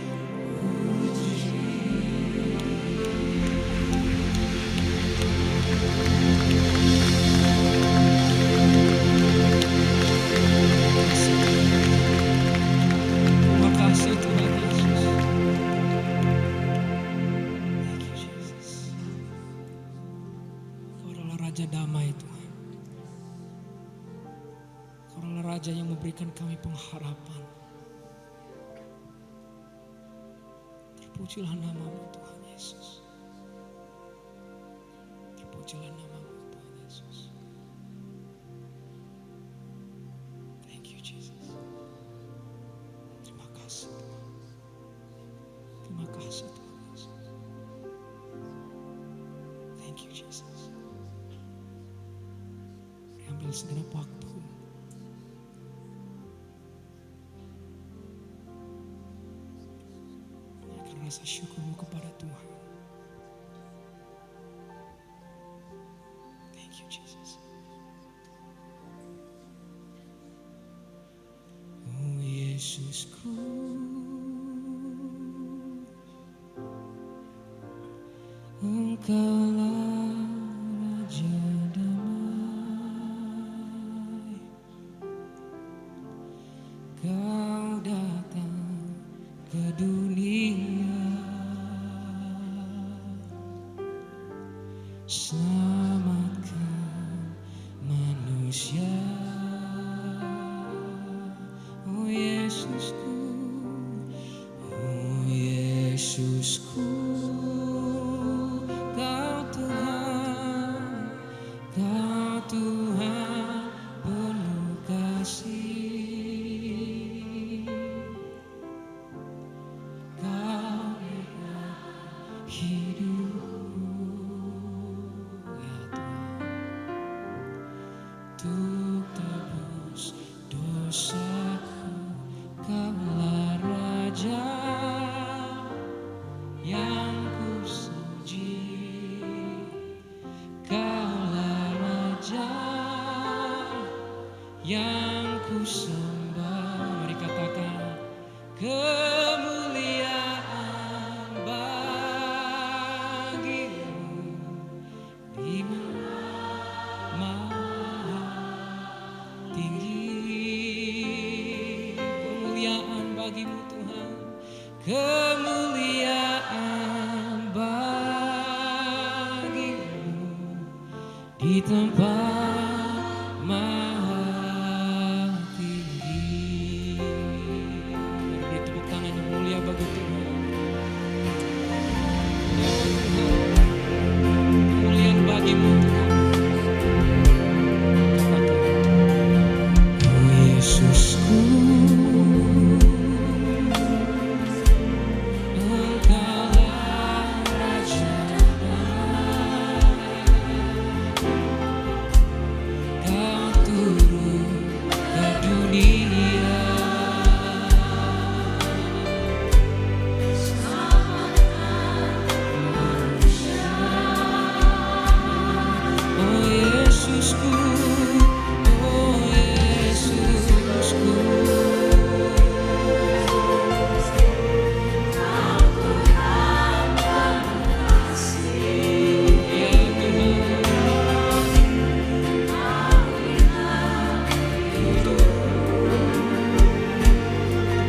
Terima kasih Tuhan Yesus. Thank you Jesus. Kau adalah Raja damai Tuhan. Kau adalah Raja yang memberikan kami pengharapan. Terpujilah namamu Tuhan Yesus. Terpujilah namamu Tuhan Yesus. Thank you Jesus. Terima kasih Tuhan. Terima kasih Tuhan Yesus. Thank you Jesus. Ambil segenap waktu. Naikkan rasa syukurmu kepada Tuhan. Thank you Jesus. Oh Yesusku, Engkaulah Raja damai. Kau datang ke dunia, selamatkan manusia. Oh Yesusku, oh Yesusku, Kau Tuhan, Kau Tuhan penuh kasih. Kau hidupku, ya Tuhan, untuk tebus dosaku. Kaulah Raja yang kupuji. Kaulah Raja yang kusembah. Mari katakan, kemuliaan bagimu di maha tinggi. Kemuliaan bagimu Tuhan, kemuliaan bagimu di tempat maha tinggi. Mari beri tepuk tangan yang mulia bagi Tuhan. Ya Tuhan, kemuliaan bagimu Tuhan. Katakan, oh Yesusku, Engkaulah Raja damai. Kau turun ke dunia, oh Yesusku, oh Yesusku. Ya Tuhan,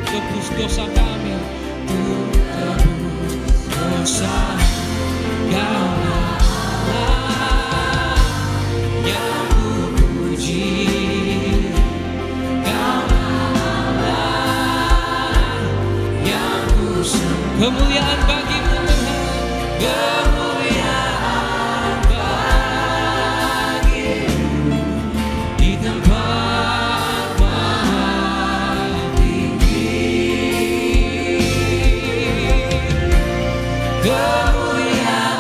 tebus dosa kami, untuk tebus dosa. Kaulah yang kupuji. Kaulah yang kusembah. Kemuliaan bagimu Tuhan, kemuliaan bagimu di tempat maha tinggi. Kemuliaan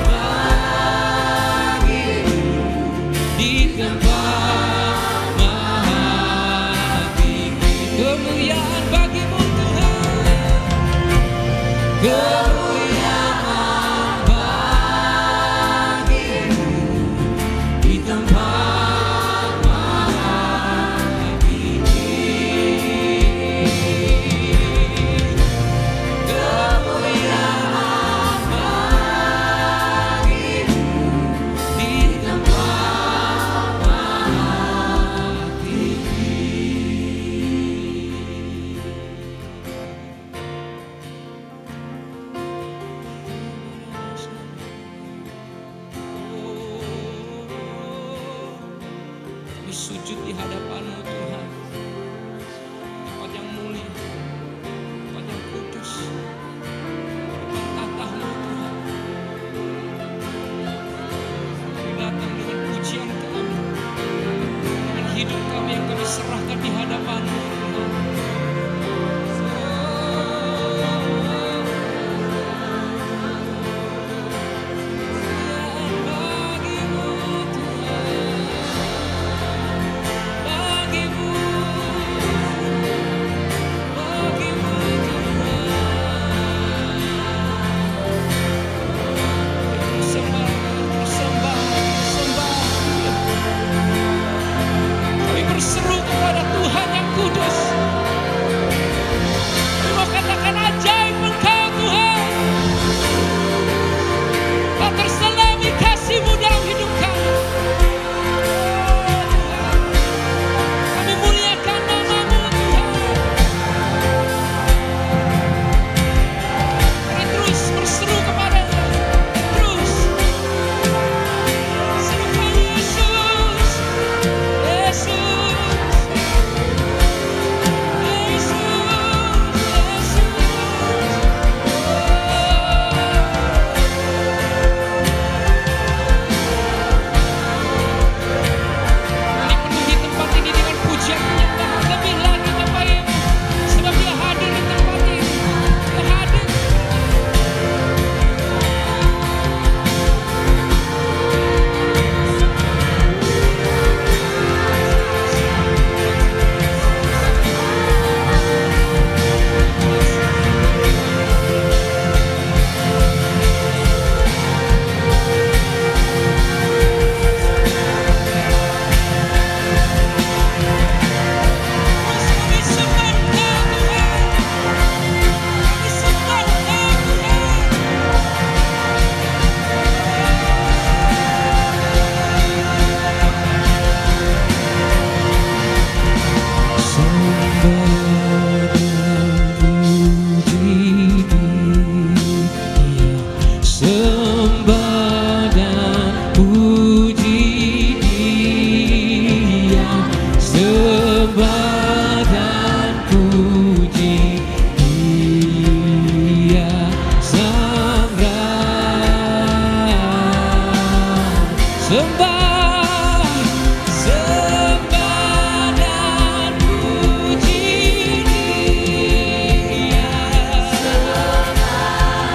bagimu di tempat maha tinggi. Kemuliaan bagimu Tuhan, kemuliaan bagimu di tempat maha tinggi. Kemuliaan bagimu di tempat maha Kami sujud di hadapan-Mu Tuhan, tempat yang mulia, tempat yang kudus. serahkan di hadapan-Mu Tuhan. Bagimu Tuhan, bagimu, bagimu Tuhan. Sembah, sembah, kami berseru kepada Tuhan yang kudus. Kami mau katakan ajaib Engkau Tuhan. Tak terselami kasih-Mu dalam hidup kami. Kami muliakan nama-Mu Tuhan. Kami terus berseru kepada-Mu. Terus serukan Yesus, Yesus, Penuhi tempat ini dengan pujian yang lebih lagi Bapak Ibu, sebab Dia hadir di tempat ini. Dia hadir. Kami sembah Engkau Tuhan. Kami sembah Engkau Tuhan. Sembah dan puji Dia, sembah dan puji Dia, Sang Raja. Sembah, sembah dan puji Dia. Sembah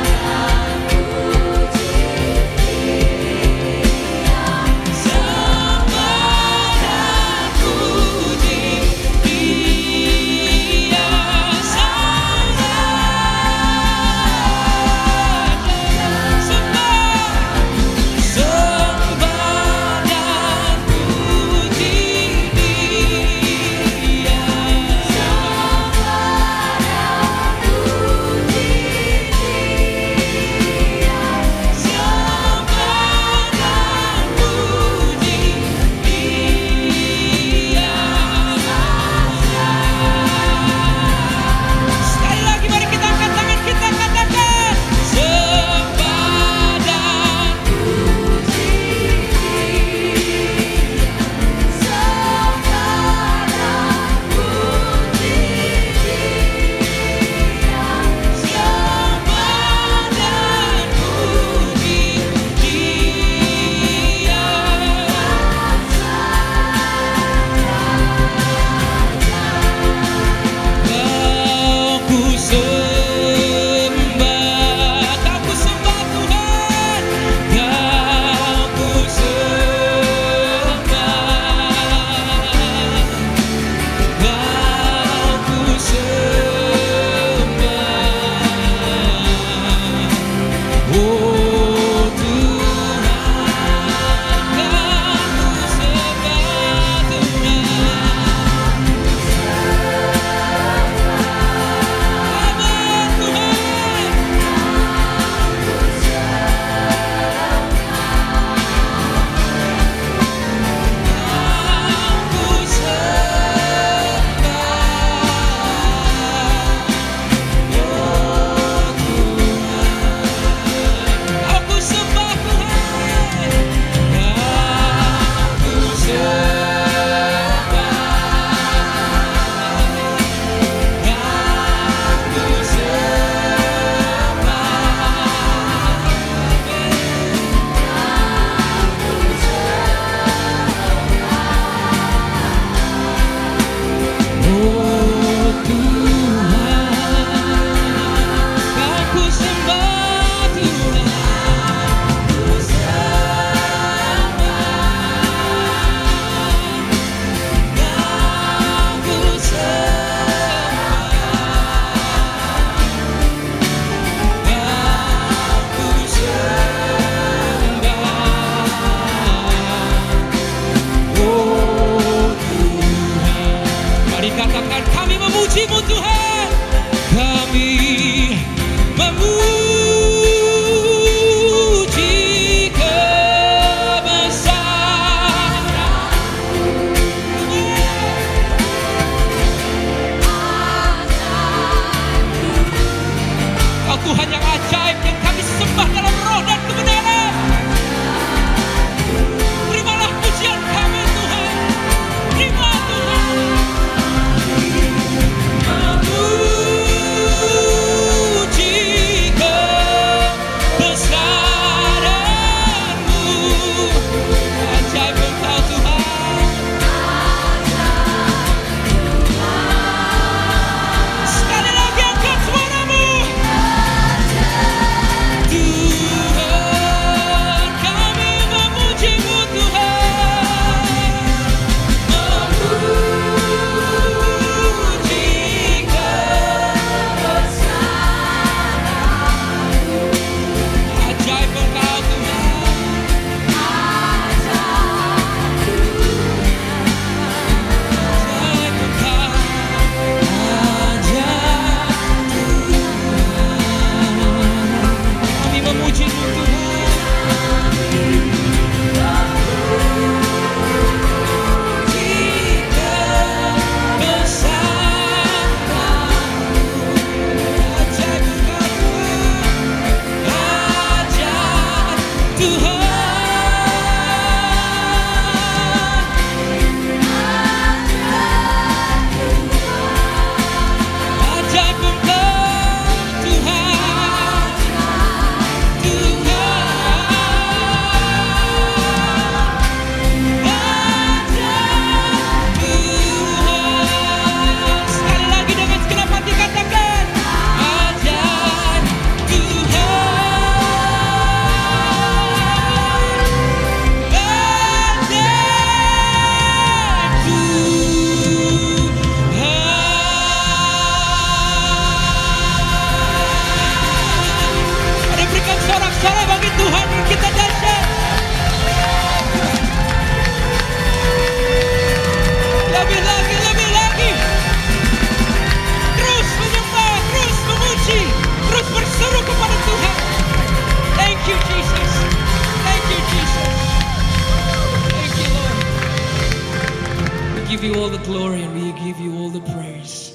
you all the glory and we give you all the praise.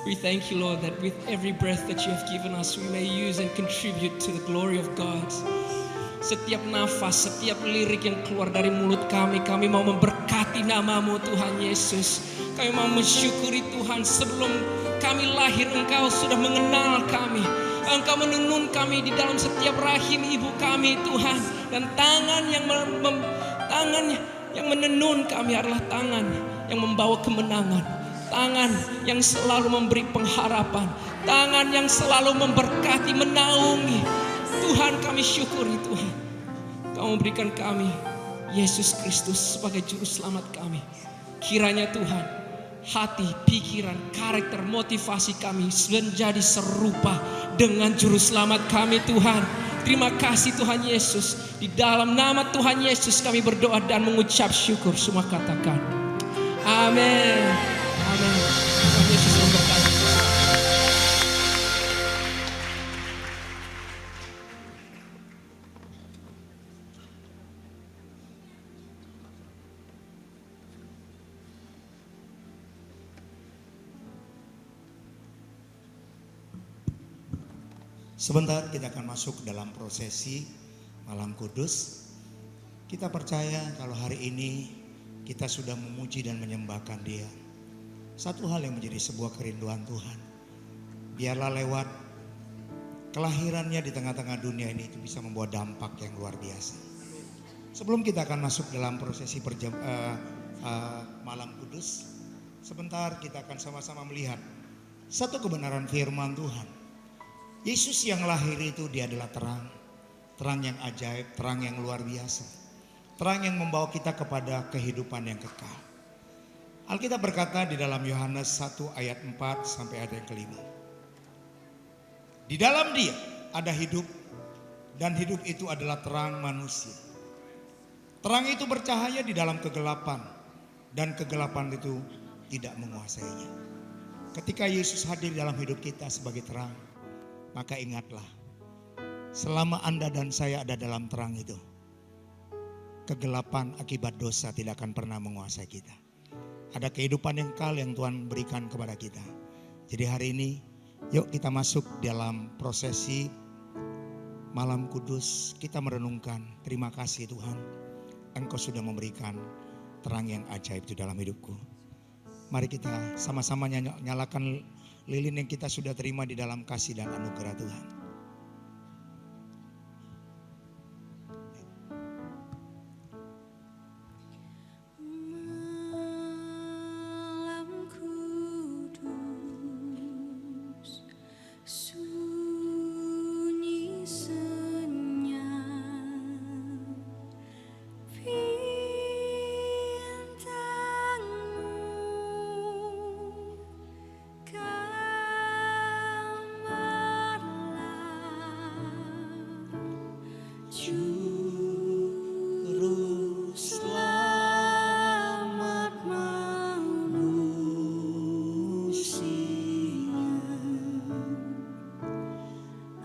We thank you, Lord, that with every breath that you have given us, we may use and contribute to the glory of God. Setiap nafas, setiap lirik yang keluar dari mulut kami mau memberkati nama-Mu Tuhan Yesus. Kami mau mensyukuri Tuhan, sebelum kami lahir Engkau sudah mengenal kami. Engkau menunun kami di dalam setiap rahim ibu kami Tuhan. Dan tangan yang menenun kami adalah tangan yang membawa kemenangan. Tangan yang selalu memberi pengharapan. Tangan yang selalu memberkati, menaungi. Tuhan, kami syukuri Tuhan. Kau memberikan kami Yesus Kristus sebagai juru selamat kami. Kiranya Tuhan, hati, pikiran, karakter, motivasi kami menjadi serupa dengan juru selamat kami Tuhan. Terima kasih Tuhan Yesus. Di dalam nama Tuhan Yesus kami berdoa dan mengucap syukur. Semua katakan amin. Amin. Tuhan Yesus memberkati. Sebentar kita akan masuk dalam prosesi Malam Kudus. Kita percaya kalau hari ini kita sudah memuji dan menyembahkan Dia. Satu hal yang menjadi sebuah kerinduan Tuhan, biarlah lewat kelahirannya di tengah-tengah dunia ini itu bisa membawa dampak yang luar biasa. Sebelum kita akan masuk dalam prosesi Malam Kudus, sebentar kita akan sama-sama melihat satu kebenaran firman Tuhan. Yesus yang lahir itu dia adalah terang. Terang yang ajaib, terang yang luar biasa. Terang yang membawa kita kepada kehidupan yang kekal. Alkitab berkata di dalam Yohanes 1 ayat 4 sampai ayat yang kelima. Di dalam Dia ada hidup, dan hidup itu adalah terang manusia. Terang itu bercahaya di dalam kegelapan, dan kegelapan itu tidak menguasainya. Ketika Yesus hadir dalam hidup kita sebagai terang, maka ingatlah, selama Anda dan saya ada dalam terang itu, kegelapan akibat dosa tidak akan pernah menguasai kita. Ada kehidupan yang kekal yang Tuhan berikan kepada kita. Jadi hari ini, yuk kita masuk dalam prosesi Malam Kudus. Kita merenungkan, terima kasih Tuhan, Engkau sudah memberikan terang yang ajaib di dalam hidupku. Mari kita sama-sama nyalakan lilin yang kita sudah terima di dalam kasih dan anugerah Tuhan. Malam kudus, sunyi senyap, bintangmu Juru selamat manusia,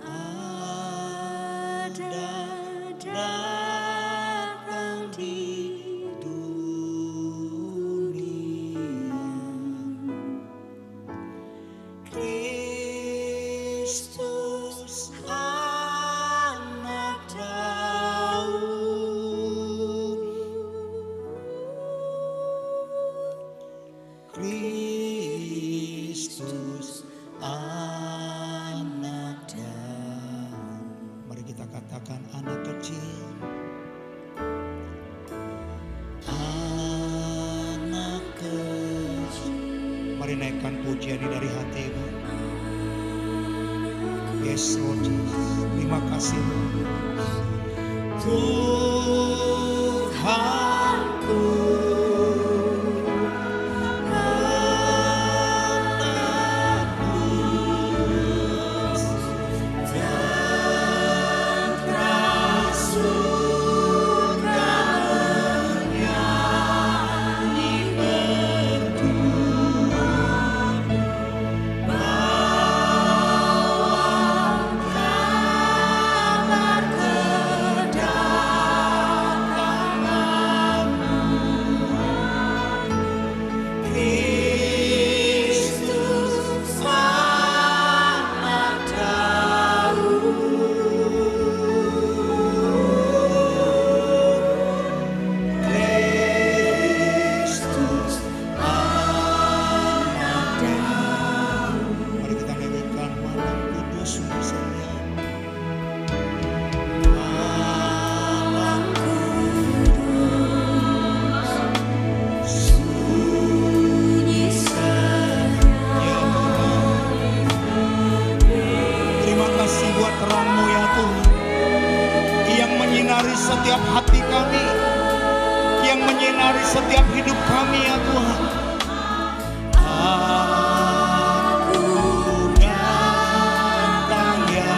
ada datang di dunia. Kristus anak Daud, Kristus anak Daud. Mari kita katakan anak kecil. Anak kecil, Mari naikkan pujian ini dari hatimu. Yes Lord Jesus. Terima kasih Tuhanku, penebus dan prasuka menyanyi berdua, bawa kabar kedamaian. setiap hidup kami ya Tuhan. Aku datang ya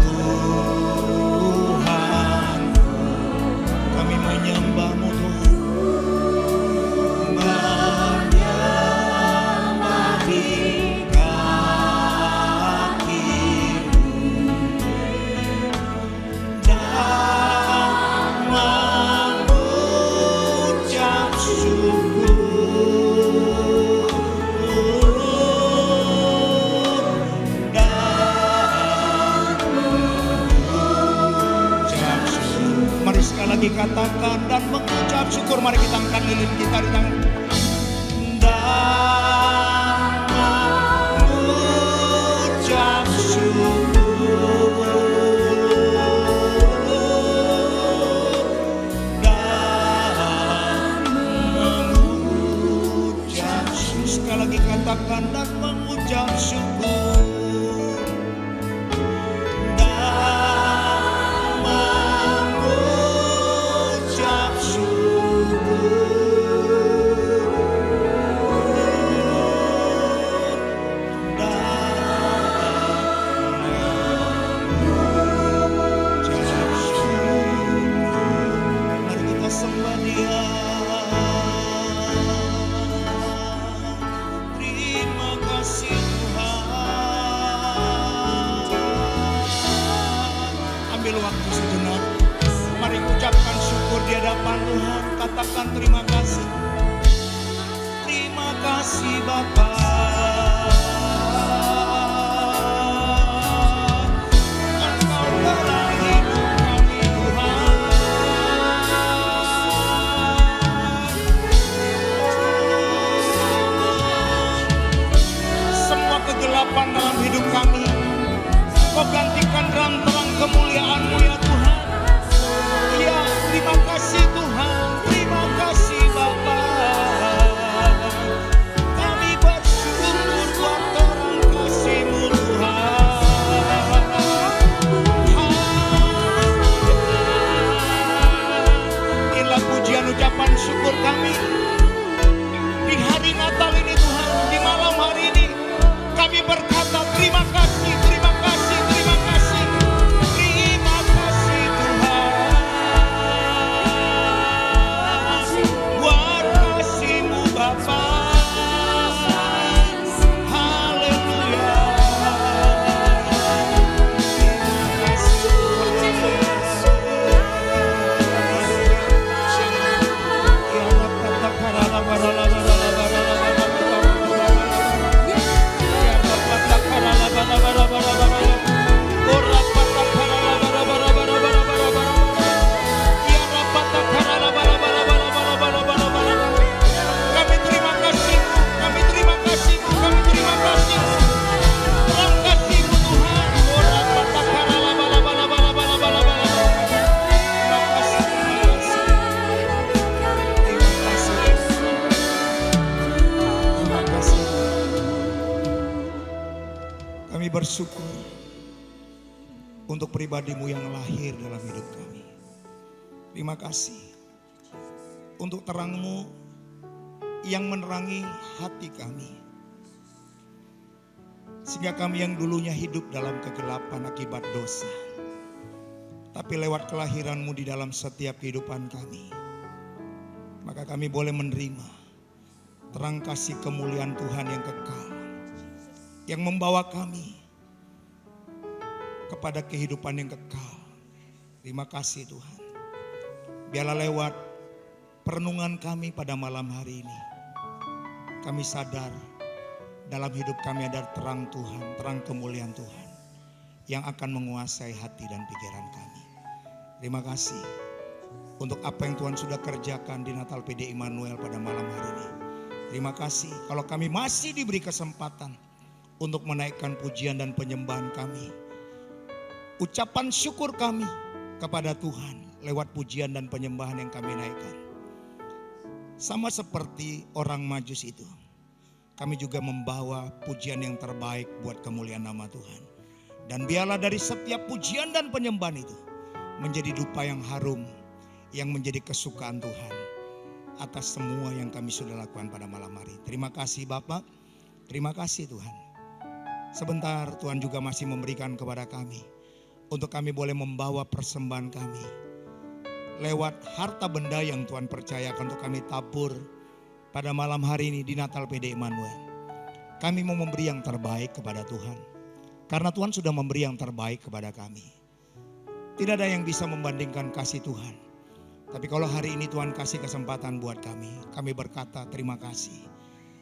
Tuhan, kami menyembah-Mu Tuhan, menyembah di kaki-Mu dan mengucap syukur. Mari sekali lagi katakan dan mengucap syukur. Mari kita angkat lilin kita di tangan. Dan mengucap syukur. Dan mengucap syukur. Sekali lagi katakan dan mengucap syukur. Mari kita sembah Dia. Terima kasih Tuhan. Ambil waktu sejenak. Mari ucapkan syukur di hadapan Tuhan. Katakan terima kasih. Terima kasih Bapa. Engkau telah hidup kami Tuhan. Semua kegelapan dalam hidup kami Kau gantikan dalam terang kemuliaan-Mu ya Tuhan. Ya, terima kasih Tuhan, terima kasih Bapa. Kami bersyukur buat terang kasih-Mu Tuhan. Inilah pujian ucapan syukur kami di hari Natal ini Tuhan, di malam hari ini kami berkata terima kasih, terima kasih, terima kasih. Terima kasih Tuhan. Buat kasih-Mu Bapa. Haleluya. Terima kasih Kami terima kasih, kami terima kasih, kami terima kasih. Terang kasih-Mu Tuhan. Terima kasih, terima kasih. Terima kasih. Terima kasih. Kami bersyukur untuk pribadi-Mu yang lahir dalam hidup kami. Terima kasih untuk terang-Mu yang menerangi hati kami. Sehingga kami yang dulunya hidup dalam kegelapan akibat dosa, tapi lewat kelahiran-Mu di dalam setiap kehidupan kami, maka kami boleh menerima terang kasih kemuliaan Tuhan yang kekal, yang membawa kami kepada kehidupan yang kekal. Terima kasih Tuhan. Biarlah lewat perenungan kami pada malam hari ini, kami sadar dalam hidup kami ada terang Tuhan, terang kemuliaan Tuhan yang akan menguasai hati dan pikiran kami. Terima kasih untuk apa yang Tuhan sudah kerjakan di Natal PD Immanuel pada malam hari ini. Terima kasih kalau kami masih diberi kesempatan untuk menaikkan pujian dan penyembahan kami. Ucapan syukur kami kepada Tuhan lewat pujian dan penyembahan yang kami naikkan. Sama seperti orang Majus itu, kami juga membawa pujian yang terbaik buat kemuliaan nama Tuhan. Dan biarlah dari setiap pujian dan penyembahan itu menjadi dupa yang harum, yang menjadi kesukaan Tuhan. atas semua yang kami sudah lakukan pada malam hari. Terima kasih Bapak, terima kasih Tuhan. Sebentar Tuhan juga masih memberikan kepada kami untuk kami boleh membawa persembahan kami lewat harta benda yang Tuhan percayakan untuk kami tabur pada malam hari ini di Natal PD Immanuel. Kami mau memberi yang terbaik kepada Tuhan karena Tuhan sudah memberi yang terbaik kepada kami. Tidak ada yang bisa membandingkan kasih Tuhan. Tapi kalau hari ini Tuhan kasih kesempatan buat kami berkata terima kasih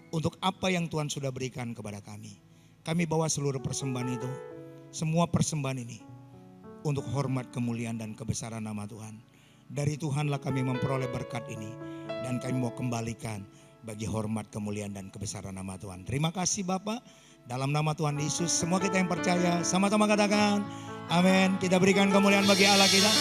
untuk apa yang Tuhan sudah berikan kepada kami. Kami bawa seluruh persembahan itu, semua persembahan ini untuk hormat, kemuliaan dan kebesaran nama Tuhan. Dari Tuhanlah kami memperoleh berkat ini dan kami mau kembalikan bagi hormat, kemuliaan dan kebesaran nama Tuhan. Terima kasih Bapak, dalam nama Tuhan Yesus semua kita yang percaya sama-sama katakan amin. Kita berikan kemuliaan bagi Allah kita.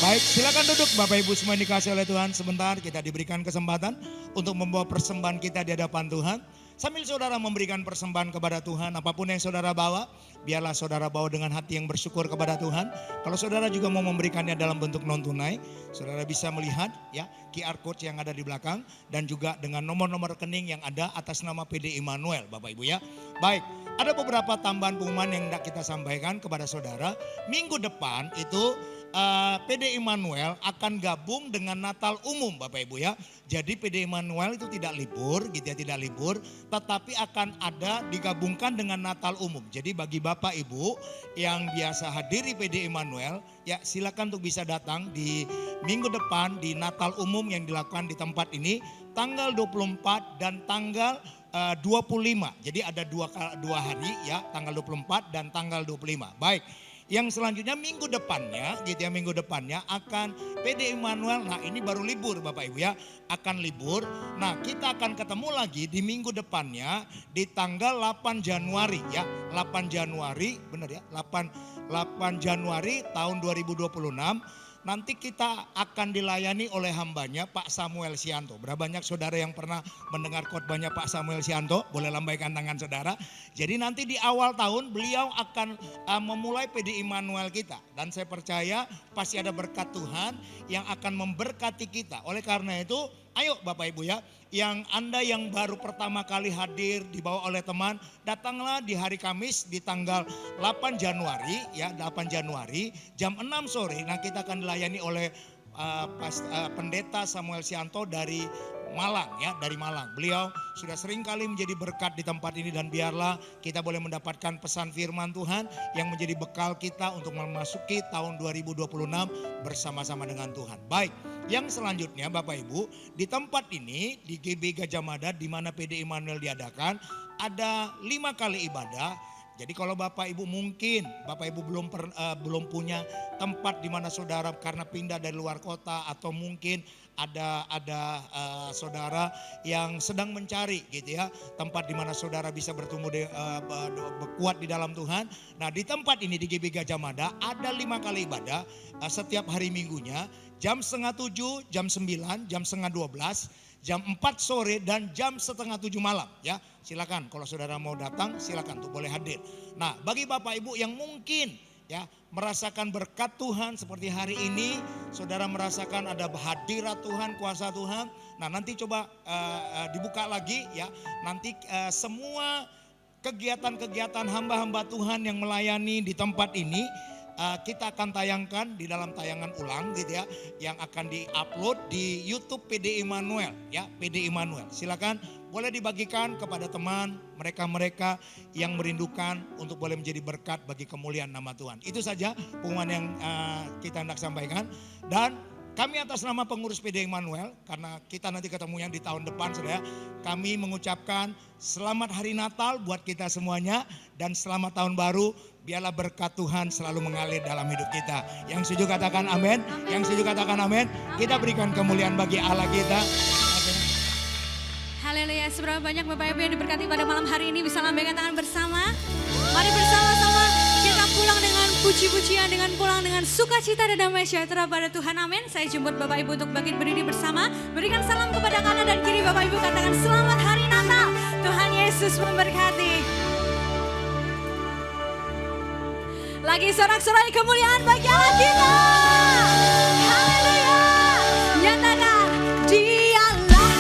Baik, silakan duduk Bapak Ibu semua yang dikasihi oleh Tuhan. Sebentar kita diberikan kesempatan untuk membawa persembahan kita di hadapan Tuhan. Sambil saudara memberikan persembahan kepada Tuhan, apapun yang saudara bawa, biarlah saudara bawa dengan hati yang bersyukur kepada Tuhan. Kalau saudara juga mau memberikannya dalam bentuk non tunai, saudara bisa melihat ya QR code yang ada di belakang dan juga dengan nomor-nomor rekening yang ada atas nama PD Immanuel, Bapak Ibu ya. Baik, ada beberapa tambahan pengumuman yang hendak kita sampaikan kepada saudara. Minggu depan itu PD Immanuel akan gabung dengan Natal umum Bapak Ibu ya. Jadi PD Immanuel itu tidak libur gitu ya, tidak libur, tetapi akan ada digabungkan dengan Natal umum. Jadi bagi Bapak Ibu yang biasa hadiri PD Immanuel ya silakan untuk bisa datang di minggu depan di Natal umum yang dilakukan di tempat ini tanggal 24 dan tanggal 25. Jadi ada dua hari ya, tanggal 24 dan tanggal 25. Baik. Yang selanjutnya minggu depannya gitu ya, minggu depannya akan PD Immanuel. Nah ini baru libur Bapak Ibu ya, akan libur. Nah kita akan ketemu lagi di minggu depannya di tanggal 8 Januari ya. 8 Januari benar ya, 8 Januari tahun 2026. Nanti kita akan dilayani oleh hambanya Pak Samuel Sianto. Berapa banyak saudara yang pernah mendengar khotbahnya Pak Samuel Sianto? Boleh lambaikan tangan saudara. Jadi nanti di awal tahun beliau akan memulai PD Immanuel kita. Dan saya percaya pasti ada berkat Tuhan yang akan memberkati kita. Oleh karena itu ayo Bapak Ibu ya, yang Anda yang baru pertama kali hadir dibawa oleh teman, datanglah di hari Kamis di tanggal 8 Januari ya, 8 Januari jam 6 sore. Nah kita akan dilayani oleh Pendeta Samuel Sianto dari Malang ya, dari Malang. Beliau sudah sering kali menjadi berkat di tempat ini dan biarlah kita boleh mendapatkan pesan firman Tuhan yang menjadi bekal kita untuk memasuki tahun 2026 bersama-sama dengan Tuhan. Baik, yang selanjutnya Bapak Ibu, di tempat ini di GB Gajah Mada di mana PD Immanuel diadakan ada 5 kali ibadah. Jadi kalau Bapak Ibu mungkin Bapak Ibu belum punya tempat di mana saudara karena pindah dari luar kota atau mungkin ada saudara yang sedang mencari gitu ya tempat di mana saudara bisa bertumbuh kuat di dalam Tuhan. Nah di tempat ini di GB Gajah Mada ada 5 kali ibadah setiap hari minggunya jam 6:30, jam 9, jam 11:30, jam 4 sore dan jam 6:30 malam ya. Silakan kalau saudara mau datang silakan tuh boleh hadir. Nah bagi Bapak Ibu yang mungkin ya merasakan berkat Tuhan seperti hari ini, saudara merasakan ada hadirat Tuhan, kuasa Tuhan. Nah nanti coba dibuka lagi ya, nanti semua kegiatan-kegiatan hamba-hamba Tuhan yang melayani di tempat ini kita akan tayangkan di dalam tayangan ulang gitu ya, yang akan diupload di YouTube PD Immanuel ya, PD Immanuel. Silakan boleh dibagikan kepada teman mereka-mereka yang merindukan untuk boleh menjadi berkat bagi kemuliaan nama Tuhan. Itu saja pengumuman yang kita hendak sampaikan. Dan kami atas nama pengurus PD Immanuel, karena kita nanti ketemunya di tahun depan saudara, kami mengucapkan selamat hari Natal buat kita semuanya dan selamat tahun baru. Biarlah berkat Tuhan selalu mengalir dalam hidup kita. Yang setuju katakan amin, yang setuju katakan amin. Kita berikan kemuliaan bagi Allah kita. Haleluya, seberapa banyak Bapak Ibu yang diberkati pada malam hari ini bisa lambaikan tangan bersama. Mari bersama-sama kita pulang dengan puji-pujian, dengan pulang dengan sukacita dan damai sejahtera pada Tuhan, amin. Saya jemput Bapak Ibu untuk bangkit berdiri bersama. Berikan salam kepada kanan dan kiri Bapak Ibu, katakan selamat hari Natal. Tuhan Yesus memberkati. Lagi sorak-sorai kemuliaan bagi Allah kita. Haleluya. Nyatakan dialah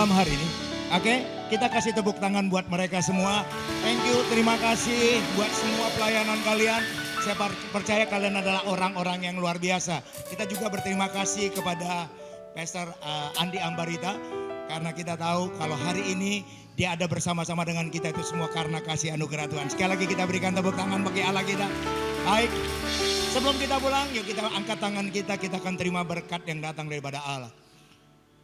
malam hari ini. Oke, kita kasih tepuk tangan buat mereka semua. Thank you, terima kasih buat semua pelayanan kalian. Saya percaya kalian adalah orang-orang yang luar biasa. Kita juga berterima kasih kepada Pastor Andi Ambarita. Karena kita tahu kalau hari ini dia ada bersama-sama dengan kita itu semua karena kasih anugerah Tuhan. Sekali lagi kita berikan tepuk tangan bagi Allah kita. Baik, sebelum kita pulang yuk kita angkat tangan kita akan terima berkat yang datang daripada Allah.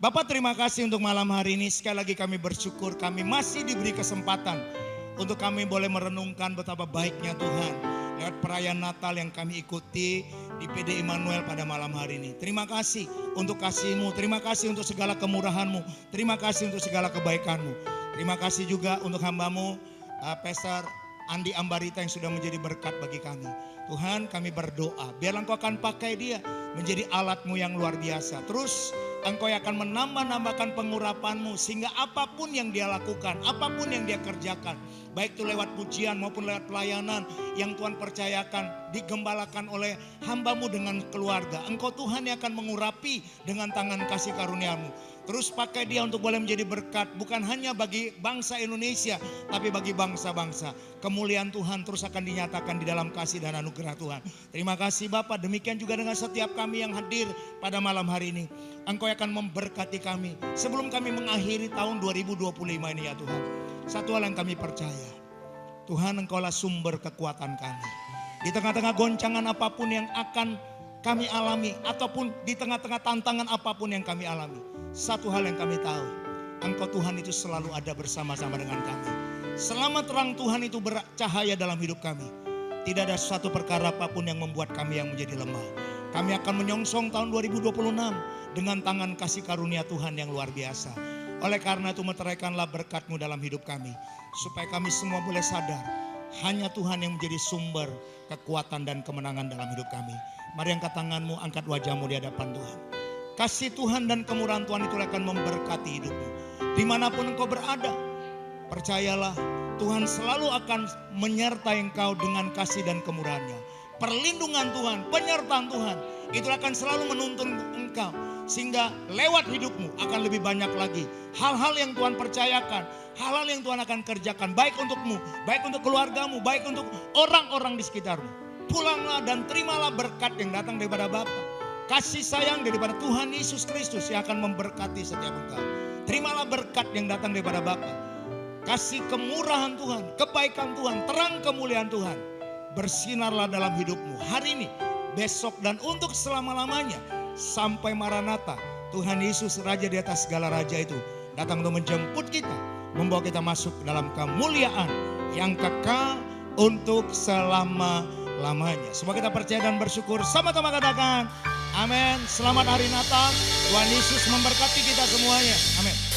Bapak terima kasih untuk malam hari ini. Sekali lagi kami bersyukur kami masih diberi kesempatan untuk kami boleh merenungkan betapa baiknya Tuhan. Lewat perayaan Natal yang kami ikuti di PD Immanuel pada malam hari ini. Terima kasih untuk kasih-Mu, terima kasih untuk segala kemurahan-Mu, terima kasih untuk segala kebaikan-Mu. Terima kasih juga untuk hamba-Mu, Pastor Andi Ambarita yang sudah menjadi berkat bagi kami. Tuhan kami berdoa, biarlah Engkau akan pakai dia menjadi alat-Mu yang luar biasa. Terus Engkau akan menambah-nambahkan pengurapan-Mu sehingga apapun yang dia lakukan, apapun yang dia kerjakan, baik itu lewat pujian maupun lewat pelayanan yang Tuhan percayakan, digembalakan oleh hamba-Mu dengan keluarga. Engkau Tuhan yang akan mengurapi dengan tangan kasih karunia-Mu. Terus pakai dia untuk boleh menjadi berkat bukan hanya bagi bangsa Indonesia tapi bagi bangsa-bangsa. Kemuliaan Tuhan terus akan dinyatakan di dalam kasih dan anugerah Tuhan. Terima kasih Bapak, demikian juga dengan setiap kami yang hadir pada malam hari ini. Engkau akan memberkati kami sebelum kami mengakhiri tahun 2025 ini ya Tuhan. Satu hal yang kami percaya, Tuhan Engkaulah sumber kekuatan kami. Di tengah-tengah goncangan apapun yang akan kami alami ataupun di tengah-tengah tantangan apapun yang kami alami. Satu hal yang kami tahu, Engkau Tuhan itu selalu ada bersama-sama dengan kami. Selama terang Tuhan itu bercahaya dalam hidup kami, tidak ada suatu perkara apapun yang membuat kami yang menjadi lemah. Kami akan menyongsong tahun 2026 dengan tangan kasih karunia Tuhan yang luar biasa. Oleh karena itu meteraikanlah berkat-Mu dalam hidup kami, supaya kami semua boleh sadar, hanya Tuhan yang menjadi sumber kekuatan dan kemenangan dalam hidup kami. Mari angkat tangan-Mu, angkat wajah-Mu di hadapan Tuhan. Kasih Tuhan dan kemurahan Tuhan itu akan memberkati hidupmu. Dimanapun engkau berada, percayalah Tuhan selalu akan menyertai engkau dengan kasih dan kemurahan-Nya. Perlindungan Tuhan, penyertaan Tuhan, itu akan selalu menuntun engkau. Sehingga lewat hidupmu akan lebih banyak lagi hal-hal yang Tuhan percayakan, hal-hal yang Tuhan akan kerjakan. Baik untukmu, baik untuk keluargamu, baik untuk orang-orang di sekitarmu. Pulanglah dan terimalah berkat yang datang daripada Bapa. Kasih sayang daripada Tuhan Yesus Kristus yang akan memberkati setiap engkau. Terimalah berkat yang datang daripada Bapa. Kasih kemurahan Tuhan, kebaikan Tuhan, terang kemuliaan Tuhan. Bersinarlah dalam hidupmu hari ini, besok dan untuk selama-lamanya. Sampai Maranatha, Tuhan Yesus Raja di atas segala raja itu datang untuk menjemput kita. Membawa kita masuk dalam kemuliaan yang kekal untuk selama-lamanya. Semua kita percaya dan bersyukur. Sama-sama katakan amin. Selamat hari Natal. Tuhan Yesus memberkati kita semuanya. Amin.